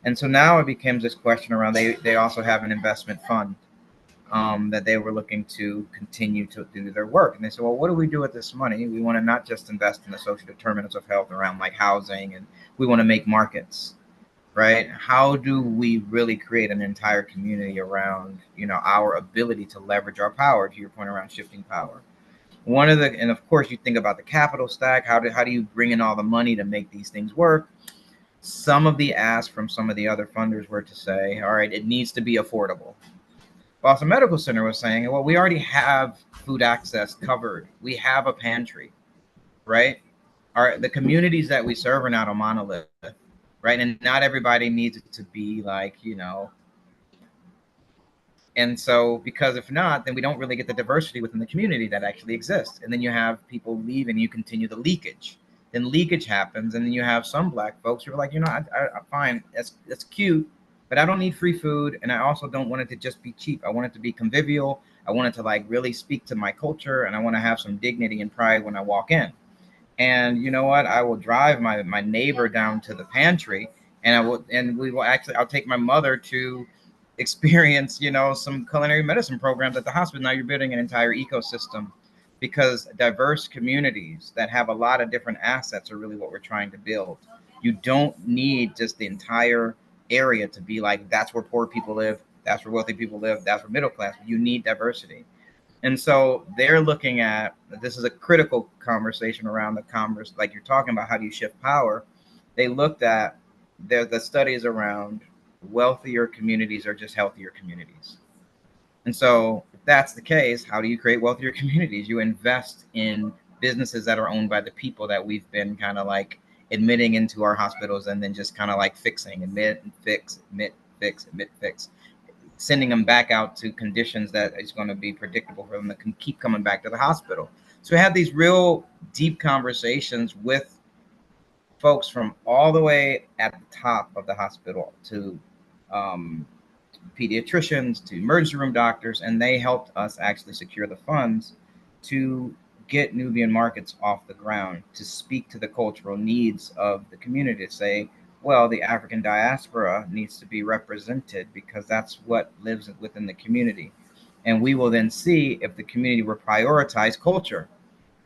And so now it becomes this question around, they also have an investment fund that they were looking to continue to do their work. And they said, well, what do we do with this money? We want to not just invest in the social determinants of health around like housing, and we want to make markets, right? How do we really create an entire community around, our ability to leverage our power, to your point around shifting power? And of course you think about the capital stack, how do you bring in all the money to make these things work? Some of the asks from some of the other funders were to say, all right, it needs to be affordable. Boston Medical Center was saying, well, we already have food access covered. We have a pantry, right? The communities that we serve are not a monolith, right? And not everybody needs it to be like, And so, because if not, then we don't really get the diversity within the community that actually exists. And then you have people leave and you continue the leakage. Then leakage happens, and then you have some Black folks who are like, I fine, that's cute, but I don't need free food, and I also don't want it to just be cheap. I want it to be convivial. I want it to like really speak to my culture, and I want to have some dignity and pride when I walk in. And you know what? I will drive my neighbor down to the pantry, and I'll take my mother to experience, some culinary medicine programs at the hospital. Now you're building an entire ecosystem, because diverse communities that have a lot of different assets are really what we're trying to build. You don't need just the entire area to be like, that's where poor people live, that's where wealthy people live, that's where middle class. You need diversity. And so they're looking at, this is a critical conversation around the commerce, like you're talking about, how do you shift power? They looked at the studies around wealthier communities are just healthier communities. And so if that's the case, how do you create wealthier communities? You invest in businesses that are owned by the people that we've been kind of like admitting into our hospitals, and then just kind of like fixing, admit and fix, admit, fix, admit, fix, sending them back out to conditions that is going to be predictable for them that can keep coming back to the hospital. So we have these real deep conversations with folks from all the way at the top of the hospital to pediatricians to emergency room doctors, and they helped us actually secure the funds to get Nubian markets off the ground, to speak to the cultural needs of the community, to say, well, the African diaspora needs to be represented because that's what lives within the community. And we will then see if the community will prioritize culture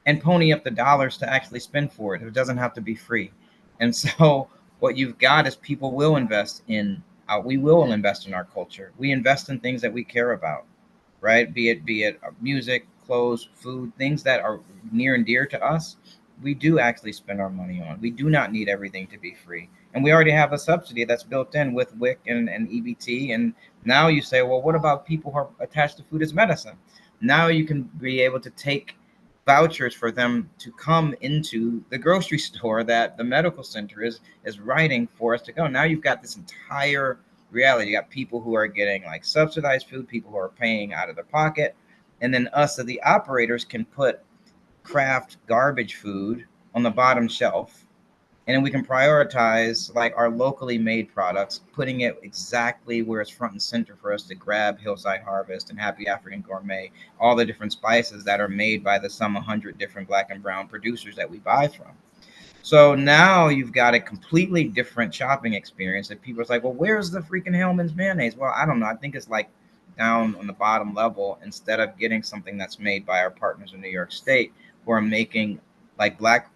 and pony up the dollars to actually spend for it. It doesn't have to be free. And so what you've got is people will invest in, we will invest in our culture. We invest in things that we care about, right? Be it music, clothes, food, things that are near and dear to us. We do actually spend our money on. We do not need everything to be free. And we already have a subsidy that's built in with WIC and EBT. And now you say, well, what about people who are attached to food as medicine? Now you can be able to take vouchers for them to come into the grocery store that the medical center is writing for us to go. Now you've got this entire reality. You got people who are getting like subsidized food, people who are paying out of their pocket, and then us, the operators, can put craft garbage food on the bottom shelf And then we can prioritize like our locally made products, putting it exactly where it's front and center for us to grab Hillside Harvest and Happy African Gourmet, all the different spices that are made by the some 100 different black and brown producers that we buy from. So now you've got a completely different shopping experience. And people are like, well, where's the freaking Hellman's mayonnaise? Well, I don't know. I think it's like down on the bottom level, instead of getting something that's made by our partners in New York State who are making like black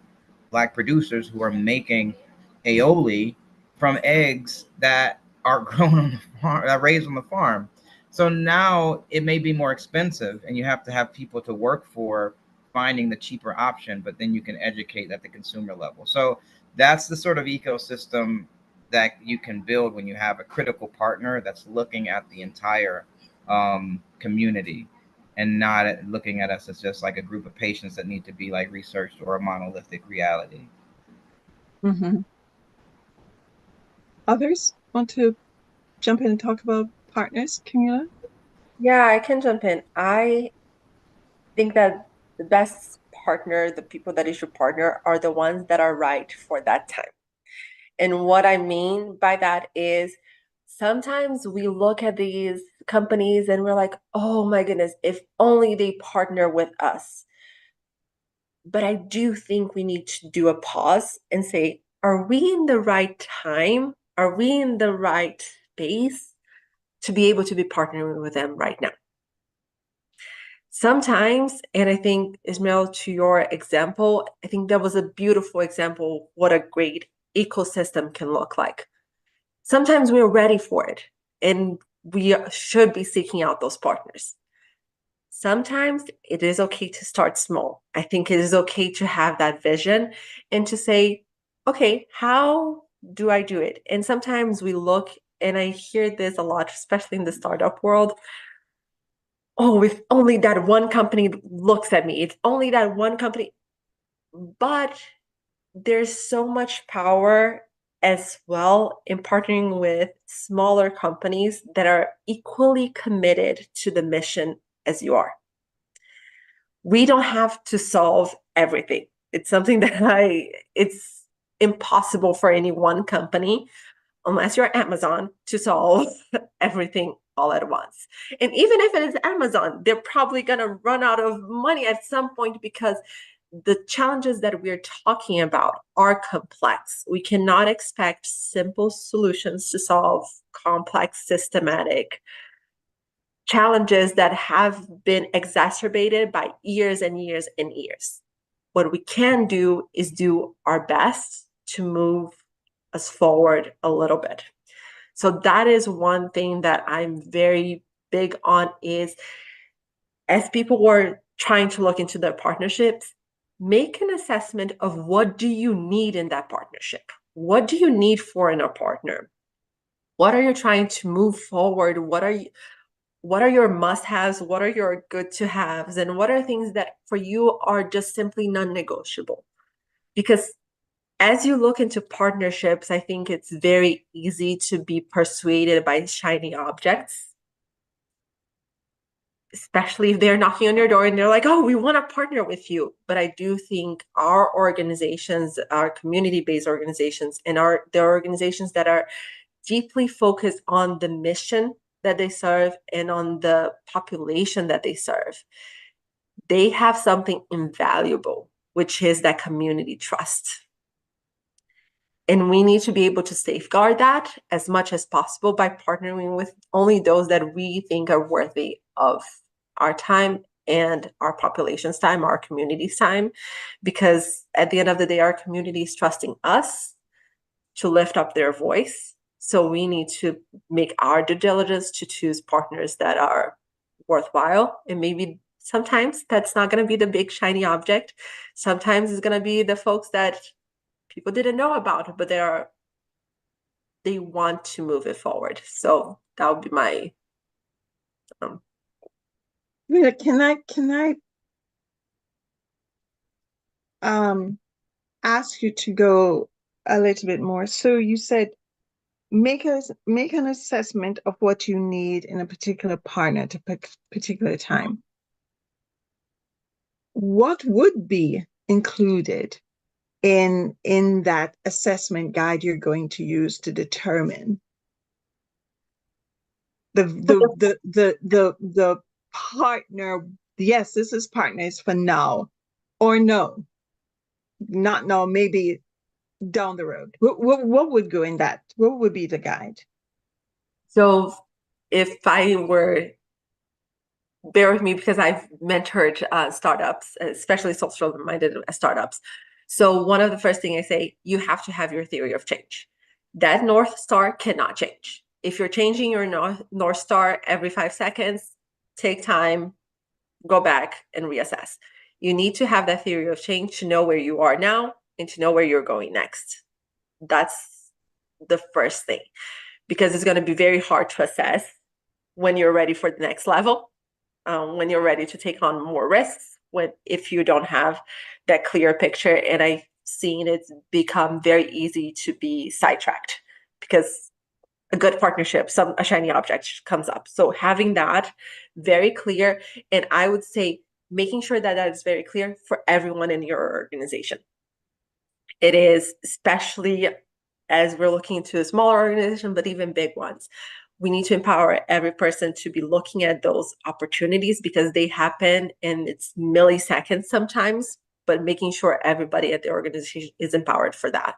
producers who are making aioli from eggs that are grown on the farm, that raised on the farm. So now it may be more expensive, and you have to have people to work for finding the cheaper option, but then you can educate at the consumer level. So that's the sort of ecosystem that you can build when you have a critical partner that's looking at the entire community and not looking at us as just like a group of patients that need to be like researched or a monolithic reality. Mm-hmm. Others want to jump in and talk about partners, Camila? Yeah, I can jump in. I think that the best partner, the people that you should partner, are the ones that are right for that time. And what I mean by that is sometimes we look at these companies and we're like, oh my goodness, if only they partner with us. But I do think we need to do a pause and say, are we in the right time? Are we in the right space to be able to be partnering with them right now? Sometimes, and I think, Ismail, to your example, I think that was a beautiful example what a great ecosystem can look like. Sometimes we're ready for it, and we should be seeking out those partners. Sometimes it is okay to start small. I think it is okay to have that vision and to say, okay, how do I do it? And sometimes we look, and I hear this a lot, especially in the startup world. Oh, if only that one company looks at me, it's only that one company. But there's so much power as well in partnering with smaller companies that are equally committed to the mission as you are. We don't have to solve everything. It's something that it's impossible for any one company, unless you're Amazon, to solve everything all at once. And even if it is Amazon, they're probably going to run out of money at some point because the challenges that we're talking about are complex. We cannot expect simple solutions to solve complex, systematic challenges that have been exacerbated by years and years and years. What we can do is do our best to move us forward a little bit. So that is one thing that I'm very big on is as people were trying to look into their partnerships, make an assessment of what do you need in that partnership? What do you need for in a partner? What are you trying to move forward? What are your must-haves? What are your good-to-haves? And what are things that for you are just simply non-negotiable? Because as you look into partnerships, I think it's very easy to be persuaded by shiny objects, especially if they're knocking on your door and they're like, oh, we want to partner with you. But I do think our organizations, our community-based organizations, and the organizations that are deeply focused on the mission that they serve and on the population that they serve, they have something invaluable, which is that community trust. And we need to be able to safeguard that as much as possible by partnering with only those that we think are worthy of our time and our population's time, our community's time. Because at the end of the day, our community is trusting us to lift up their voice. So we need to make our due diligence to choose partners that are worthwhile. And maybe sometimes that's not going to be the big shiny object. Sometimes it's going to be the folks that people didn't know about, but they want to move it forward. So that would be my Can I ask you to go a little bit more? So you said make an assessment of what you need in a particular partner at a particular time. What would be included in that assessment guide you're going to use to determine the partner? Yes, this is partners for now, or no, not now, maybe down the road. What would go in that? What would be the guide? So if I were, bear with me because I've mentored startups, especially social-minded startups. So one of the first things I say, you have to have your theory of change. That North Star cannot change. If you're changing your North Star every 5 seconds, take time, go back and reassess. You need to have that theory of change to know where you are now and to know where you're going next. That's the first thing, because it's going to be very hard to assess when you're ready for the next level, when you're ready to take on more risks, if you don't have that clear picture. And I've seen it become very easy to be sidetracked because a good partnership, a shiny object comes up. So having that very clear, and I would say making sure that that is very clear for everyone in your organization. It is, especially as we're looking into a smaller organization, but even big ones. We need to empower every person to be looking at those opportunities because they happen and it's milliseconds sometimes, but making sure everybody at the organization is empowered for that.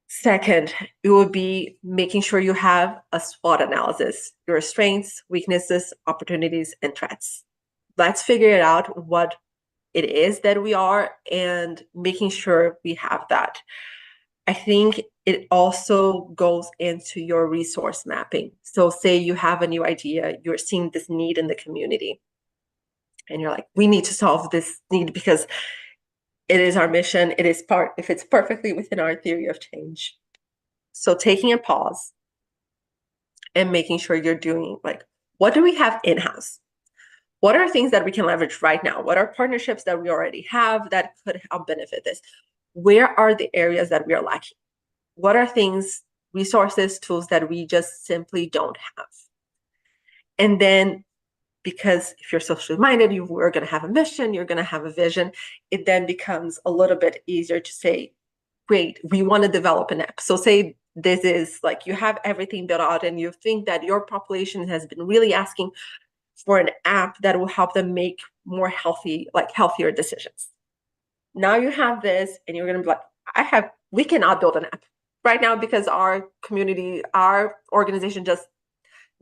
Second, it would be making sure you have a SWOT analysis, your strengths, weaknesses, opportunities, and threats. Let's figure it out what it is that we are and making sure we have that. I think it also goes into your resource mapping. So say you have a new idea, you're seeing this need in the community, and you're like, we need to solve this need because it is our mission. It is if it's perfectly within our theory of change. So taking a pause and making sure you're doing like, what do we have in-house? What are things that we can leverage right now? What are partnerships that we already have that could help benefit this? Where are the areas that we are lacking? What are things, resources, tools that we just simply don't have? And then, because if you're socially minded, you are going to have a mission, you're going to have a vision, it then becomes a little bit easier to say, great, we want to develop an app. So say this is like you have everything built out and you think that your population has been really asking for an app that will help them make more healthier decisions. Now you have this and you're going to be like, we cannot build an app right now because our community, our organization just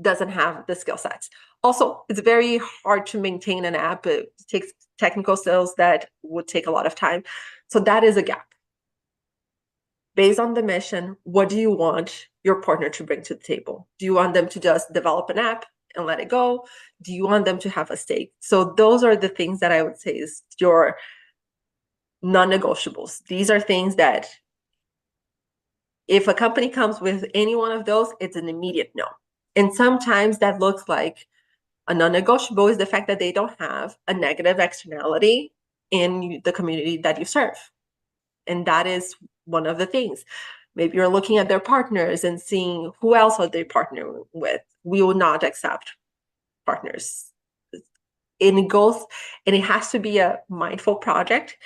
doesn't have the skill sets. Also, it's very hard to maintain an app. It takes technical skills that would take a lot of time. So that is a gap. Based on the mission, what do you want your partner to bring to the table? Do you want them to just develop an app and let it go? Do you want them to have a stake? So those are the things that I would say is your non-negotiables. These are things that if a company comes with any one of those, it's an immediate no. And sometimes that looks like a non-negotiable is the fact that they don't have a negative externality in the community that you serve. And that is one of the things. Maybe you're looking at their partners and seeing who else are they partnering with. We will not accept partners. And it has to be a mindful project.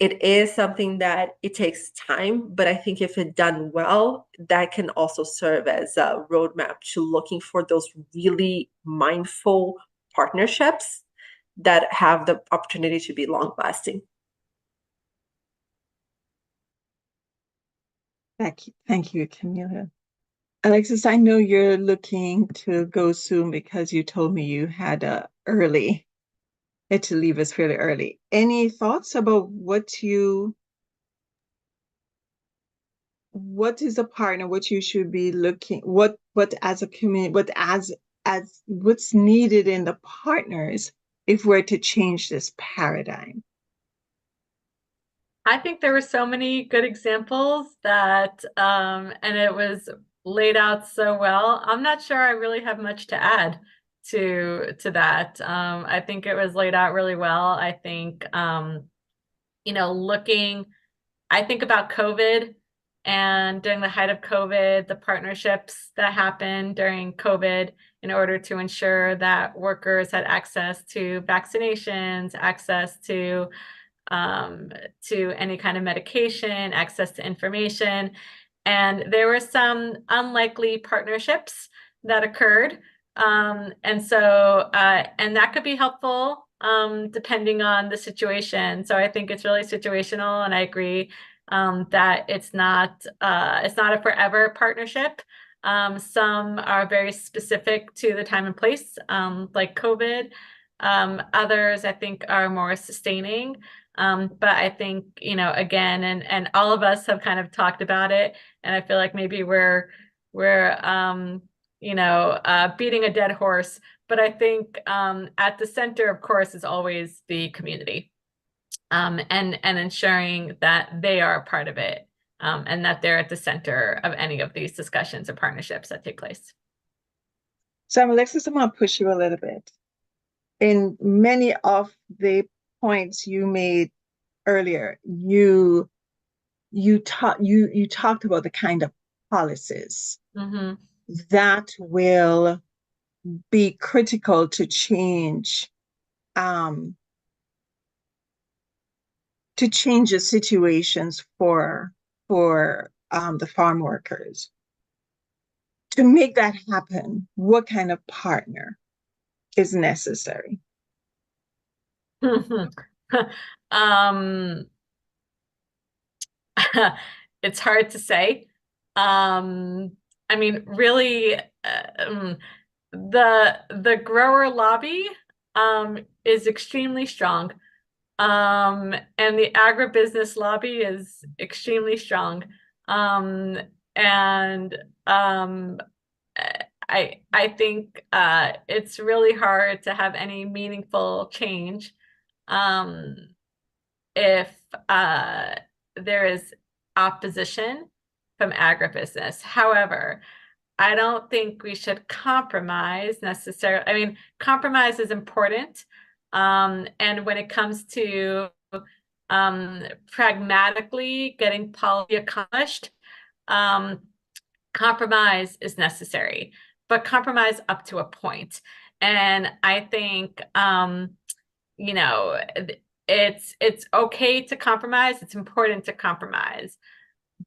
It is something that it takes time, but I think if it's done well, that can also serve as a roadmap to looking for those really mindful partnerships that have the opportunity to be long-lasting. Thank you, Camila. Alexis, I know you're looking to go soon because you told me you had to leave us fairly early. Any thoughts about what is a partner, what you should be looking, what as a community, what's needed in the partners if we're to change this paradigm? I think there were so many good examples that, and it was laid out so well. I'm not sure I really have much to add to that. I think it was laid out really well. I think, I think about COVID and during the height of COVID, the partnerships that happened during COVID in order to ensure that workers had access to vaccinations, access to to any kind of medication, access to information. And there were some unlikely partnerships that occurred. And that could be helpful depending on the situation. So I think it's really situational, and I agree that it's not a forever partnership. Some are very specific to the time and place, like COVID. Others, I think, are more sustaining. But I think, again, and all of us have kind of talked about it, and I feel like maybe we're beating a dead horse. But I think at the center, of course, is always the community, and ensuring that they are a part of it, and that they're at the center of any of these discussions or partnerships that take place. So, Alexis, I'm going to push you a little bit. In many of the points you made earlier, you talked about the kind of policies that will be critical to change the situations for the farm workers. To make that happen, what kind of partner is necessary? It's hard to say. I mean, really, the grower lobby is extremely strong, and the agribusiness lobby is extremely strong, and I think it's really hard to have any meaningful change if there is opposition from agribusiness. However, I don't think we should compromise necessarily. I mean, compromise is important. And when it comes to pragmatically getting policy accomplished, compromise is necessary, but compromise up to a point. And I think, it's okay to compromise. It's important to compromise,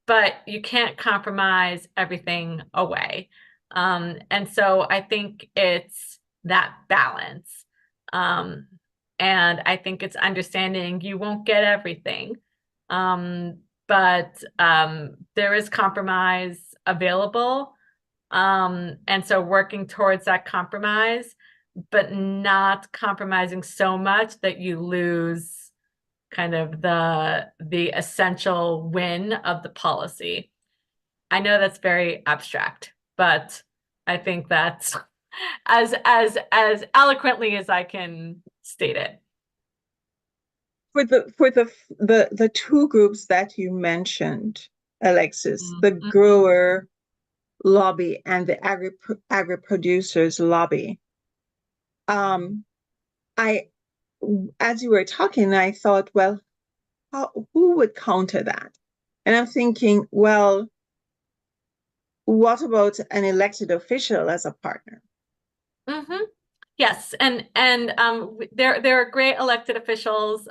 but you can't compromise everything away. And so I think it's that balance. And I think it's understanding you won't get everything, but there is compromise available. And so working towards that compromise, but not compromising so much that you lose kind of the essential win of the policy. I know that's very abstract, but I think that's as eloquently as I can state it. For the two groups that you mentioned, Alexis, the grower lobby and the agri-producers lobby, as you were talking, I thought, well, who would counter that? And I'm thinking, well, what about an elected official as a partner? Yes, and there are great elected officials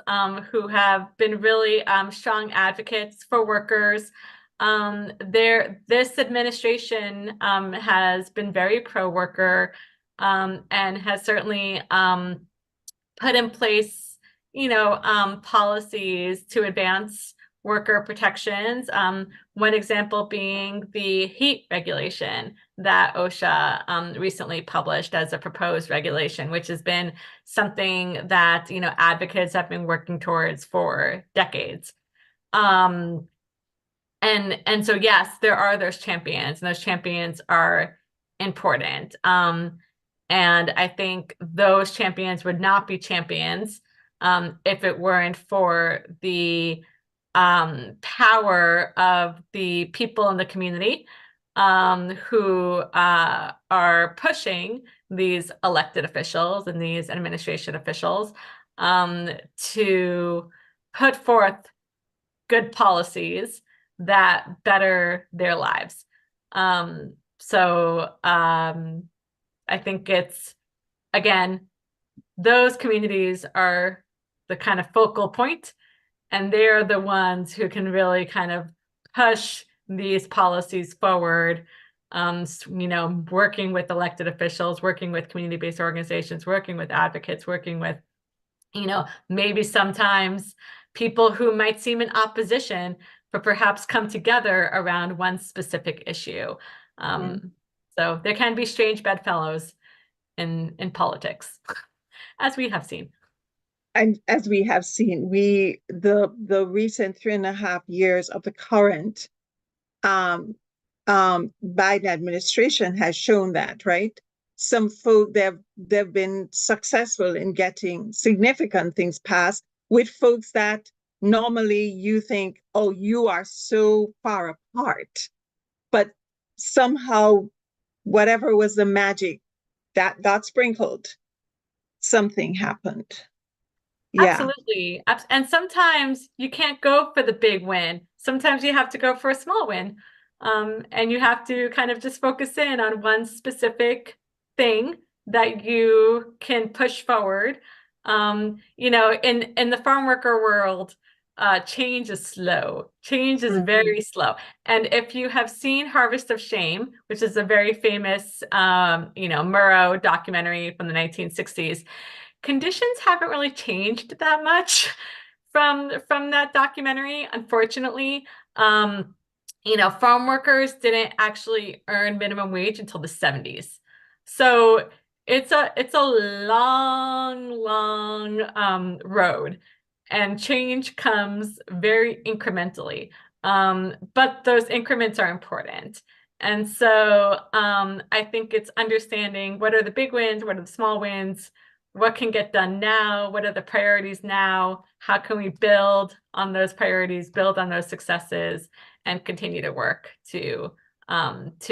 who have been really strong advocates for workers. This administration has been very pro-worker, and has certainly put in place, policies to advance worker protections. One example being the heat regulation that OSHA recently published as a proposed regulation, which has been something that, advocates have been working towards for decades. And so, yes, there are those champions, and those champions are important. And I think those champions would not be champions if it weren't for the power of the people in the community who are pushing these elected officials and these administration officials to put forth good policies that better their lives. I think it's, again, those communities are the kind of focal point, And they're the ones who can really kind of push these policies forward, working with elected officials, working with community-based organizations, working with advocates, working with, maybe sometimes people who might seem in opposition, but perhaps come together around one specific issue. So there can be strange bedfellows in politics, as we have seen. And as we have seen, the recent 3.5 years of the current Biden administration has shown that, right? Some folk they've been successful in getting significant things passed with folks that normally you think, oh, you are so far apart, but somehow whatever was the magic that got sprinkled, something happened. Yeah. Absolutely. And sometimes you can't go for the big win. Sometimes you have to go for a small win. And you have to kind of just focus in on one specific thing that you can push forward. In the farm worker world, change is slow. Change is very slow. And if you have seen Harvest of Shame, which is a very famous, Murrow documentary from the 1960s, conditions haven't really changed that much from that documentary, unfortunately. Farm workers didn't actually earn minimum wage until the 70s. So it's a long road, and change comes very incrementally. But those increments are important. And so I think it's understanding what are the big wins, what are the small wins, what can get done now, what are the priorities now, how can we build on those priorities, build on those successes, and continue to work to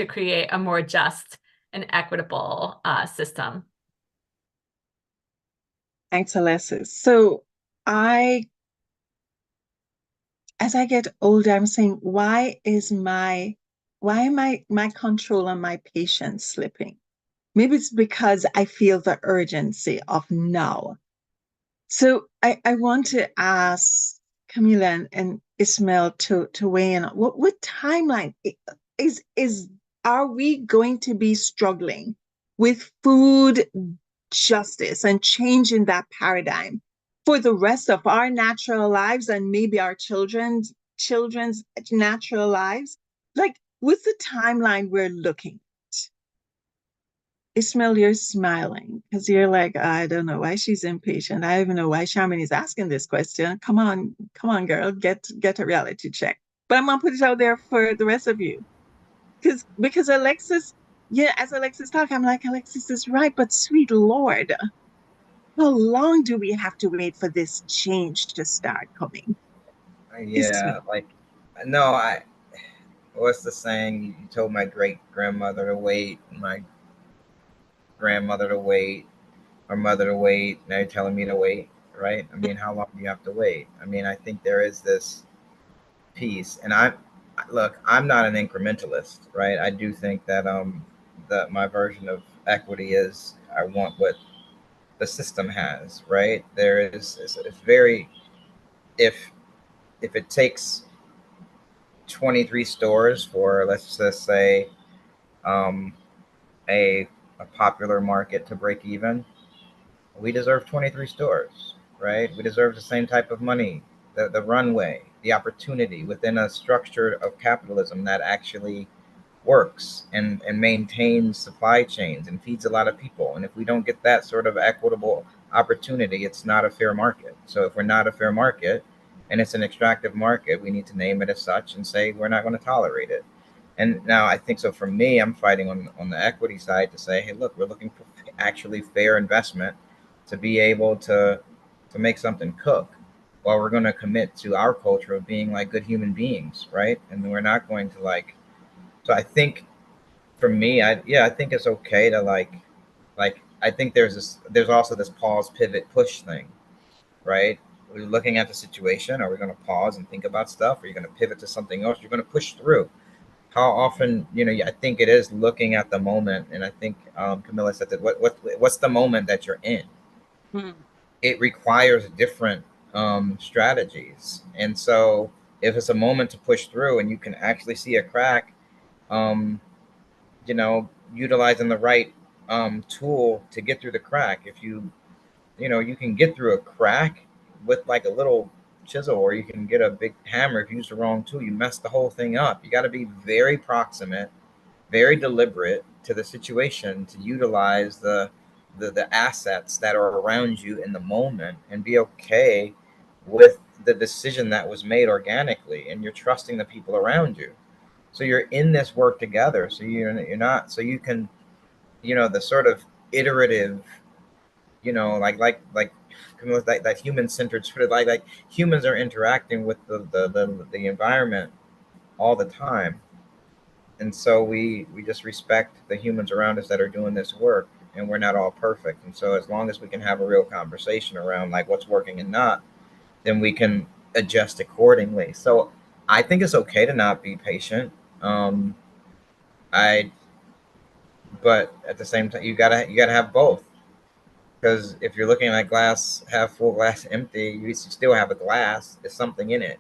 create a more just and equitable system. Thanks, Alexis. So as I get older, I'm saying, why am my control and my patience slipping? Maybe it's because I feel the urgency of now. So I want to ask Camila and Ismail to weigh in. What timeline are we going to be struggling with food justice and changing that paradigm for the rest of our natural lives and maybe our children's natural lives? Like, what's the timeline we're looking at? Ismail, you're smiling because you're like, I don't know why she's impatient. I don't even know why Charmaine is asking this question. Come on, girl, get a reality check. But I'm gonna put it out there for the rest of you. Because Alexis, as Alexis talk, I'm like, Alexis is right, but sweet Lord, how long do we have to wait for this change to start coming? Yeah, what's the saying? You told my great grandmother to wait, my grandmother to wait, our mother to wait. Now you're telling me to wait, right? I mean, how long do you have to wait? I mean, I think there is this piece, and I'm not an incrementalist, right? I do think that that my version of equity is I want what the system has, right? There is it's very if it takes 23 stores for, let's just say, um, a popular market to break even, we deserve 23 stores, right? We deserve the same type of money, the runway, the opportunity within a structure of capitalism that actually works and maintains supply chains and feeds a lot of people. And if we don't get that sort of equitable opportunity, it's not a fair market. So if we're not a fair market and it's an extractive market, we need to name it as such and say we're not going to tolerate it. And now I think so for me, I'm fighting on the equity side to say, hey, look, we're looking for actually fair investment to be able to make something cook, while we're going to commit to our culture of being like good human beings, right? And we're not going to like. So I think for me, I think it's okay to like I think there's also this pause, pivot, push thing, right? We're looking at the situation. Are we going to pause and think about stuff? Are you going to pivot to something else? You're going to push through. How often, I think it is looking at the moment, and I think Camila said that what's the moment that you're in? It requires different strategies. And so if it's a moment to push through and you can actually see a crack, you know, utilizing the right tool to get through the crack. If you can get through a crack with like a little chisel, or you can get a big hammer. If you use the wrong tool, you mess the whole thing up. You got to be very proximate, very deliberate to the situation to utilize the assets that are around you in the moment, and be okay with the decision that was made organically, and you're trusting the people around you. So you're in this work together. So you're not, so you can, the sort of iterative, like Camila, that human centered sort of like humans are interacting with the environment all the time. And so we just respect the humans around us that are doing this work, and we're not all perfect. And so as long as we can have a real conversation around like what's working and not, then we can adjust accordingly. So I think it's okay to not be patient. I But at the same time, you gotta have both, because if you're looking at glass half full, glass empty, you still have a glass. There's something in it.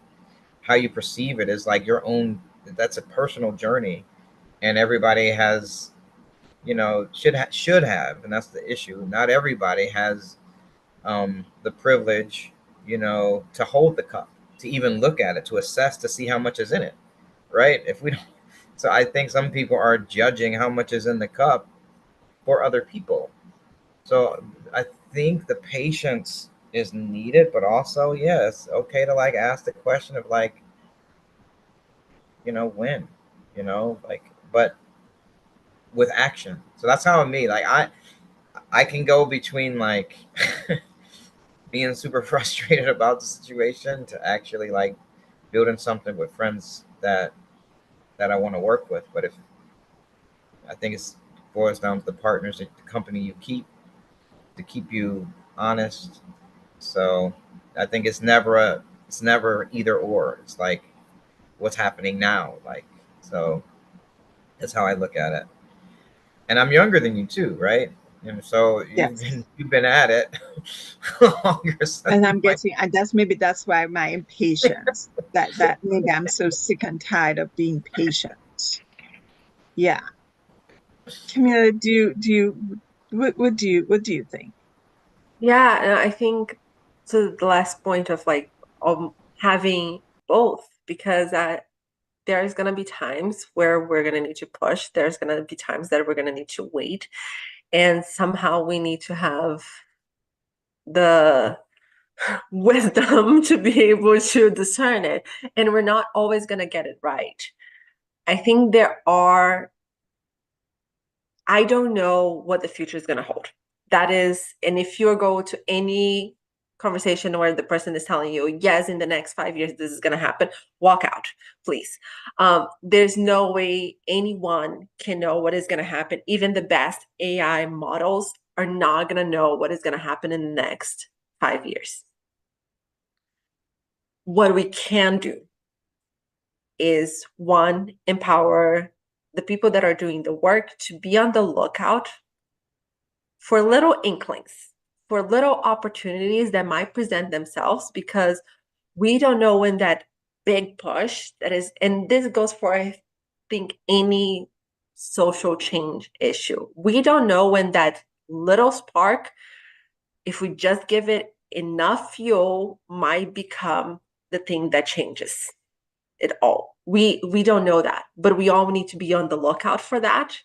How you perceive it is like your own. That's a personal journey, and everybody has, should have, and that's the issue. Not everybody has the privilege, to hold the cup, to even look at it, to assess, to see how much is in it, right? If we don't, so I think some people are judging how much is in the cup for other people. So I think the patience is needed, but also, yes, okay to like ask the question of like, when, but with action. So that's how me, like I can go between like being super frustrated about the situation to actually like building something with friends that I want to work with. But if I think it's boils down to the partners, the company you keep, to keep you honest. So I think it's never either or. It's like what's happening now. Like, so that's how I look at it. And I'm younger than you too, right? And so you've Yes. been at it longer. So And you I'm might, getting, and that's why my impatience, that maybe I'm so sick and tired of being patient. Yeah. Camila, what do you think? Yeah, and I think to the last point of like having both, because there's gonna be times where we're gonna need to push. There's gonna be times that we're gonna need to wait, and somehow we need to have the wisdom to be able to discern it. And we're not always gonna get it right. I think I don't know what the future is going to hold. That is, and if you go to any conversation where the person is telling you, yes, in the next 5 years, this is going to happen, walk out, please. There's no way anyone can know what is going to happen. Even the best AI models are not going to know what is going to happen in the next 5 years. What we can do is, one, empower the people that are doing the work to be on the lookout for little inklings, for little opportunities that might present themselves, because we don't know when that big push that is, and this goes for, I think, any social change issue. We don't know when that little spark, if we just give it enough fuel, might become the thing that changes it all. We don't know that, but we all need to be on the lookout for that,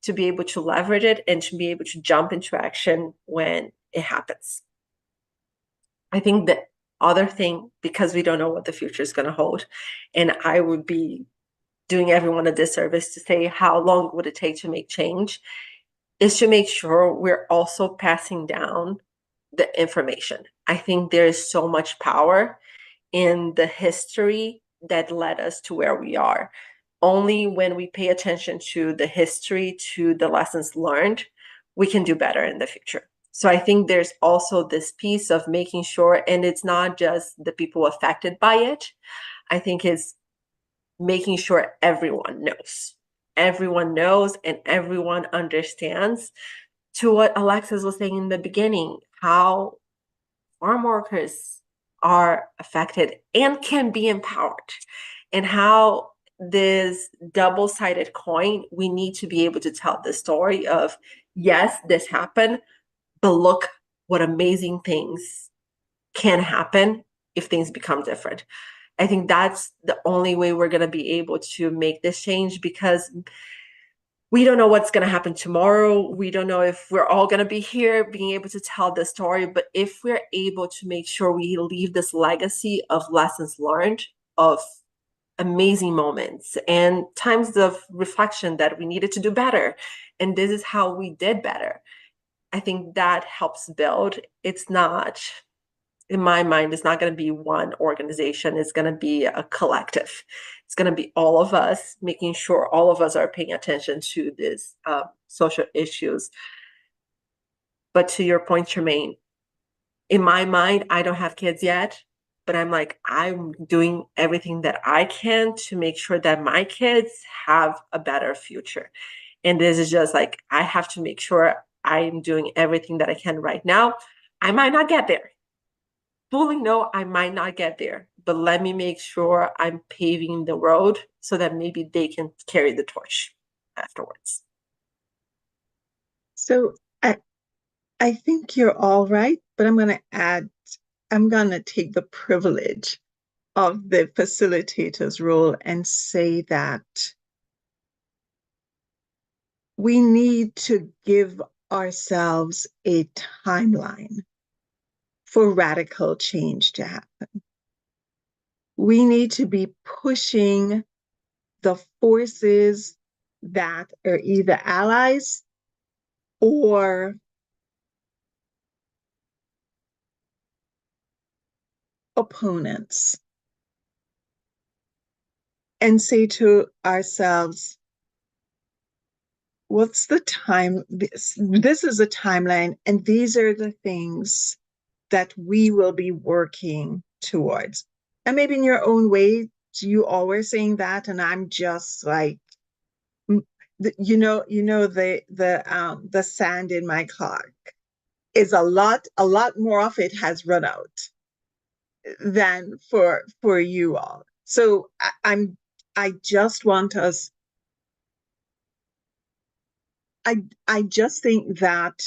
to be able to leverage it and to be able to jump into action when it happens. I think the other thing, because we don't know what the future is going to hold, and I would be doing everyone a disservice to say how long would it take to make change, is to make sure we're also passing down the information. I think there is so much power in the history that led us to where we are. Only when we pay attention to the history, to the lessons learned, we can do better in the future. So I think there's also this piece of making sure, and it's not just the people affected by it. I think it's making sure everyone knows. Everyone knows and everyone understands, to what Alexis was saying in the beginning, how farm workers are affected and can be empowered, and how this double-sided coin, we need to be able to tell the story of, yes, this happened, but look what amazing things can happen if things become different. I think that's the only way we're going to be able to make this change, because we don't know what's going to happen tomorrow. We don't know if we're all going to be here being able to tell the story. But if we're able to make sure we leave this legacy of lessons learned, of amazing moments and times of reflection that we needed to do better, and this is how we did better, I think that helps build. It's not, in my mind, it's not going to be one organization. It's going to be a collective. It's going to be all of us making sure all of us are paying attention to these social issues. But to your point, Tremaine, in my mind, I don't have kids yet, but I'm doing everything that I can to make sure that my kids have a better future. And this is just like, I have to make sure I'm doing everything that I can right now. I might not get there. Fully know I might not get there, but let me make sure I'm paving the road so that maybe they can carry the torch afterwards. So I think you're all right, but I'm going to take the privilege of the facilitator's role and say that we need to give ourselves a timeline for radical change to happen. We need to be pushing the forces that are either allies or opponents, and say to ourselves, what's the time? This is a timeline, and these are the things that we will be working towards. And maybe in your own way, you always saying that, and I'm just like, the sand in my clock is a lot more of it has run out than for you all. So I just want us. I just think that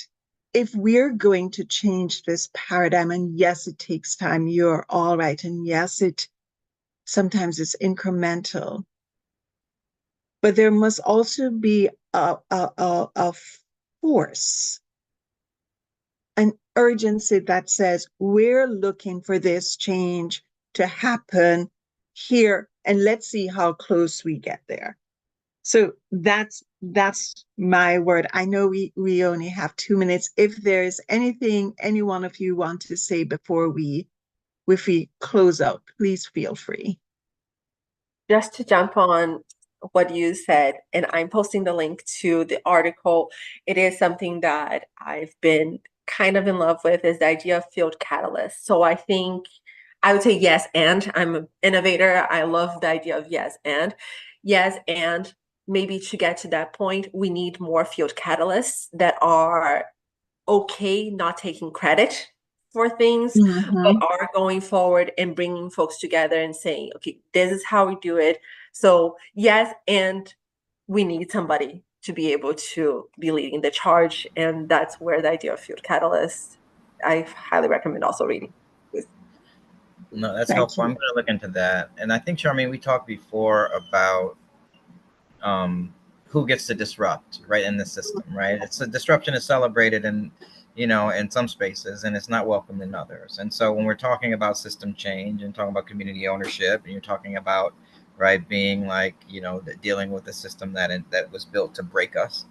if we're going to change this paradigm, and yes, it takes time, you're all right, and yes, sometimes it's incremental, but there must also be a force, an urgency that says we're looking for this change to happen here, and let's see how close we get there. So that's my word. I know we only have 2 minutes. If there's anything any one of you want to say before we close out, please feel free. Just to jump on what you said, and I'm posting the link to the article. It is something that I've been kind of in love with, is the idea of field catalysts. So I think I would say yes, and I'm an innovator. I love the idea of yes, and maybe to get to that point, we need more field catalysts that are okay not taking credit for things, but are going forward and bringing folks together and saying, okay, this is how we do it. So yes, and we need somebody to be able to be leading the charge. And that's where the idea of field catalyst, I highly recommend also reading. No, that's helpful. I'm going to look into that. And I think, Charmaine, we talked before about who gets to disrupt, right, in the system, right? It's a disruption is celebrated in some spaces, and it's not welcome in others. And so when we're talking about system change and talking about community ownership, and you're talking about, right, being like, dealing with a system that was built to break us,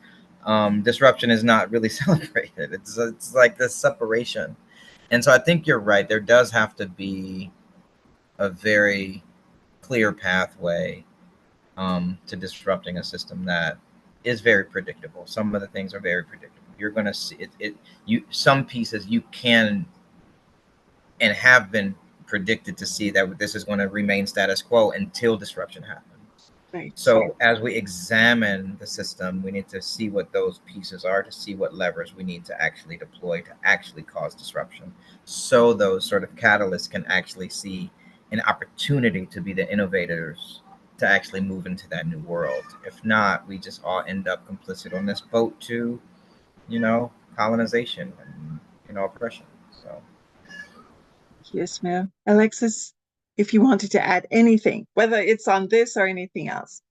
disruption is not really celebrated. It's like this separation. And so I think you're right. There does have to be a very clear pathway to disrupting a system that is very predictable. Some of the things are very predictable. You're going to see it. Some pieces you can and have been predicted to see that this is going to remain status quo until disruption happens. Right. So as we examine the system, we need to see what those pieces are, to see what levers we need to actually deploy to actually cause disruption. So those sort of catalysts can actually see an opportunity to be the innovators to actually move into that new world. If not, we just all end up complicit on this boat to, colonization and, oppression. So. Yes, ma'am. Alexis, if you wanted to add anything, whether it's on this or anything else.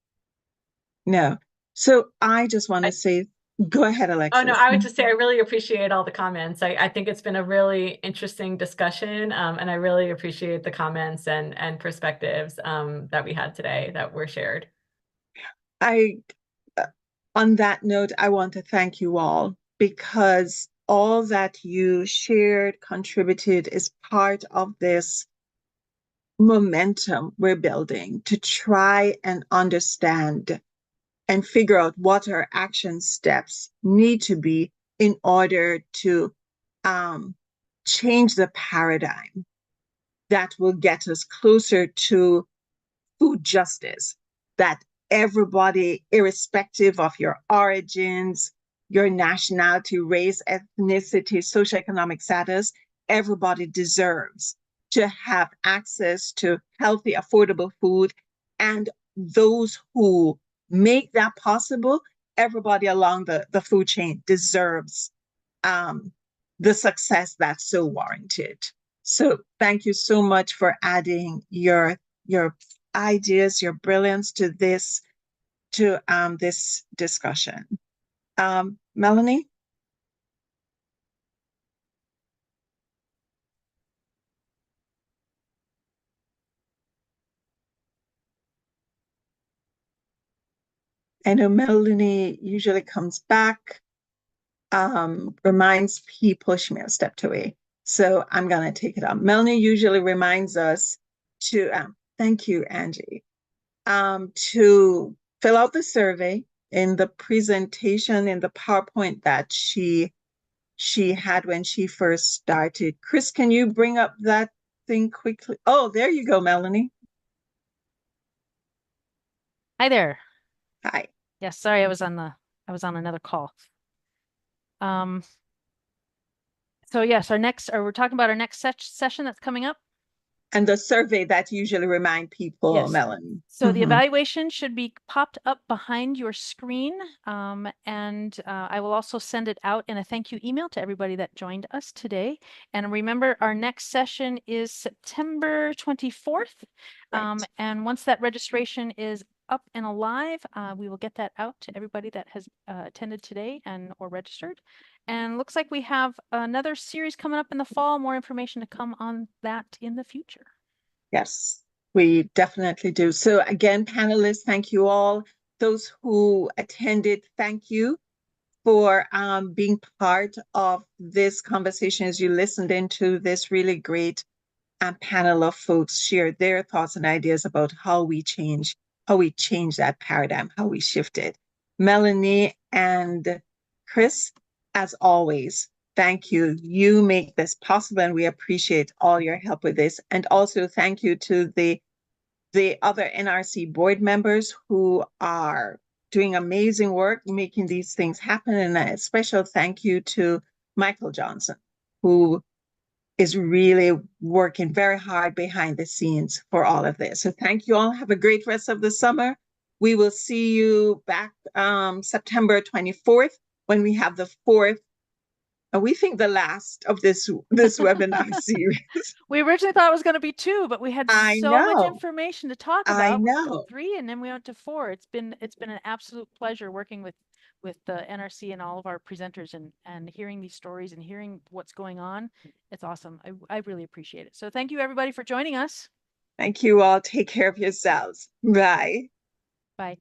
No. So I just want to say, go ahead, Alexis. Oh, no, I would just say I really appreciate all the comments. I think it's been a really interesting discussion, and I really appreciate the comments and perspectives that we had today that were shared. On that note, I want to thank you all, because all that you shared, contributed, is part of this momentum we're building to try and understand and figure out what our action steps need to be in order to change the paradigm that will get us closer to food justice, that everybody, irrespective of your origins, your nationality, race, ethnicity, socioeconomic status, everybody deserves to have access to healthy, affordable food. And those who make that possible, everybody along the food chain deserves the success that's so warranted. So thank you so much for adding your ideas, your brilliance to this discussion. Melanie? I know Melanie usually comes back, reminds people. She may have stepped away. So I'm going to take it on. Melanie usually reminds us to, thank you, Angie, to fill out the survey in the presentation, in the PowerPoint that she had when she first started. Chris, can you bring up that thing quickly? Oh, there you go, Melanie. Hi there. Hi. Yes, sorry, I was on another call. So yes, we're talking about our next session that's coming up. And the survey that usually remind people, Yes. Melanie. So the evaluation should be popped up behind your screen. And I will also send it out in a thank you email to everybody that joined us today. And remember, our next session is September 24th. Right. And once that registration is up and alive, we will get that out to everybody that has attended today or registered. And looks like we have another series coming up in the fall. More information to come on that in the future. Yes, we definitely do. So again, panelists, thank you all. Those who attended, thank you for being part of this conversation as you listened into this really great panel of folks share their thoughts and ideas about how we change that paradigm, how we shift it. Melanie and Chris, as always, thank you. You make this possible, and we appreciate all your help with this. And also thank you to the other NRC board members who are doing amazing work making these things happen. And a special thank you to Michael Johnson, who is really working very hard behind the scenes for all of this. So thank you all. Have a great rest of the summer. We will see you back September 24th when we have the fourth, we think the last of this webinar series. We originally thought it was going to be 2, but we had so much information to talk about. I know. 3, and then we went to 4. It's been an absolute pleasure working with the NRC and all of our presenters and hearing these stories and hearing what's going on. It's awesome. I really appreciate it. So thank you everybody for joining us. Thank you all. Take care of yourselves. Bye. Bye.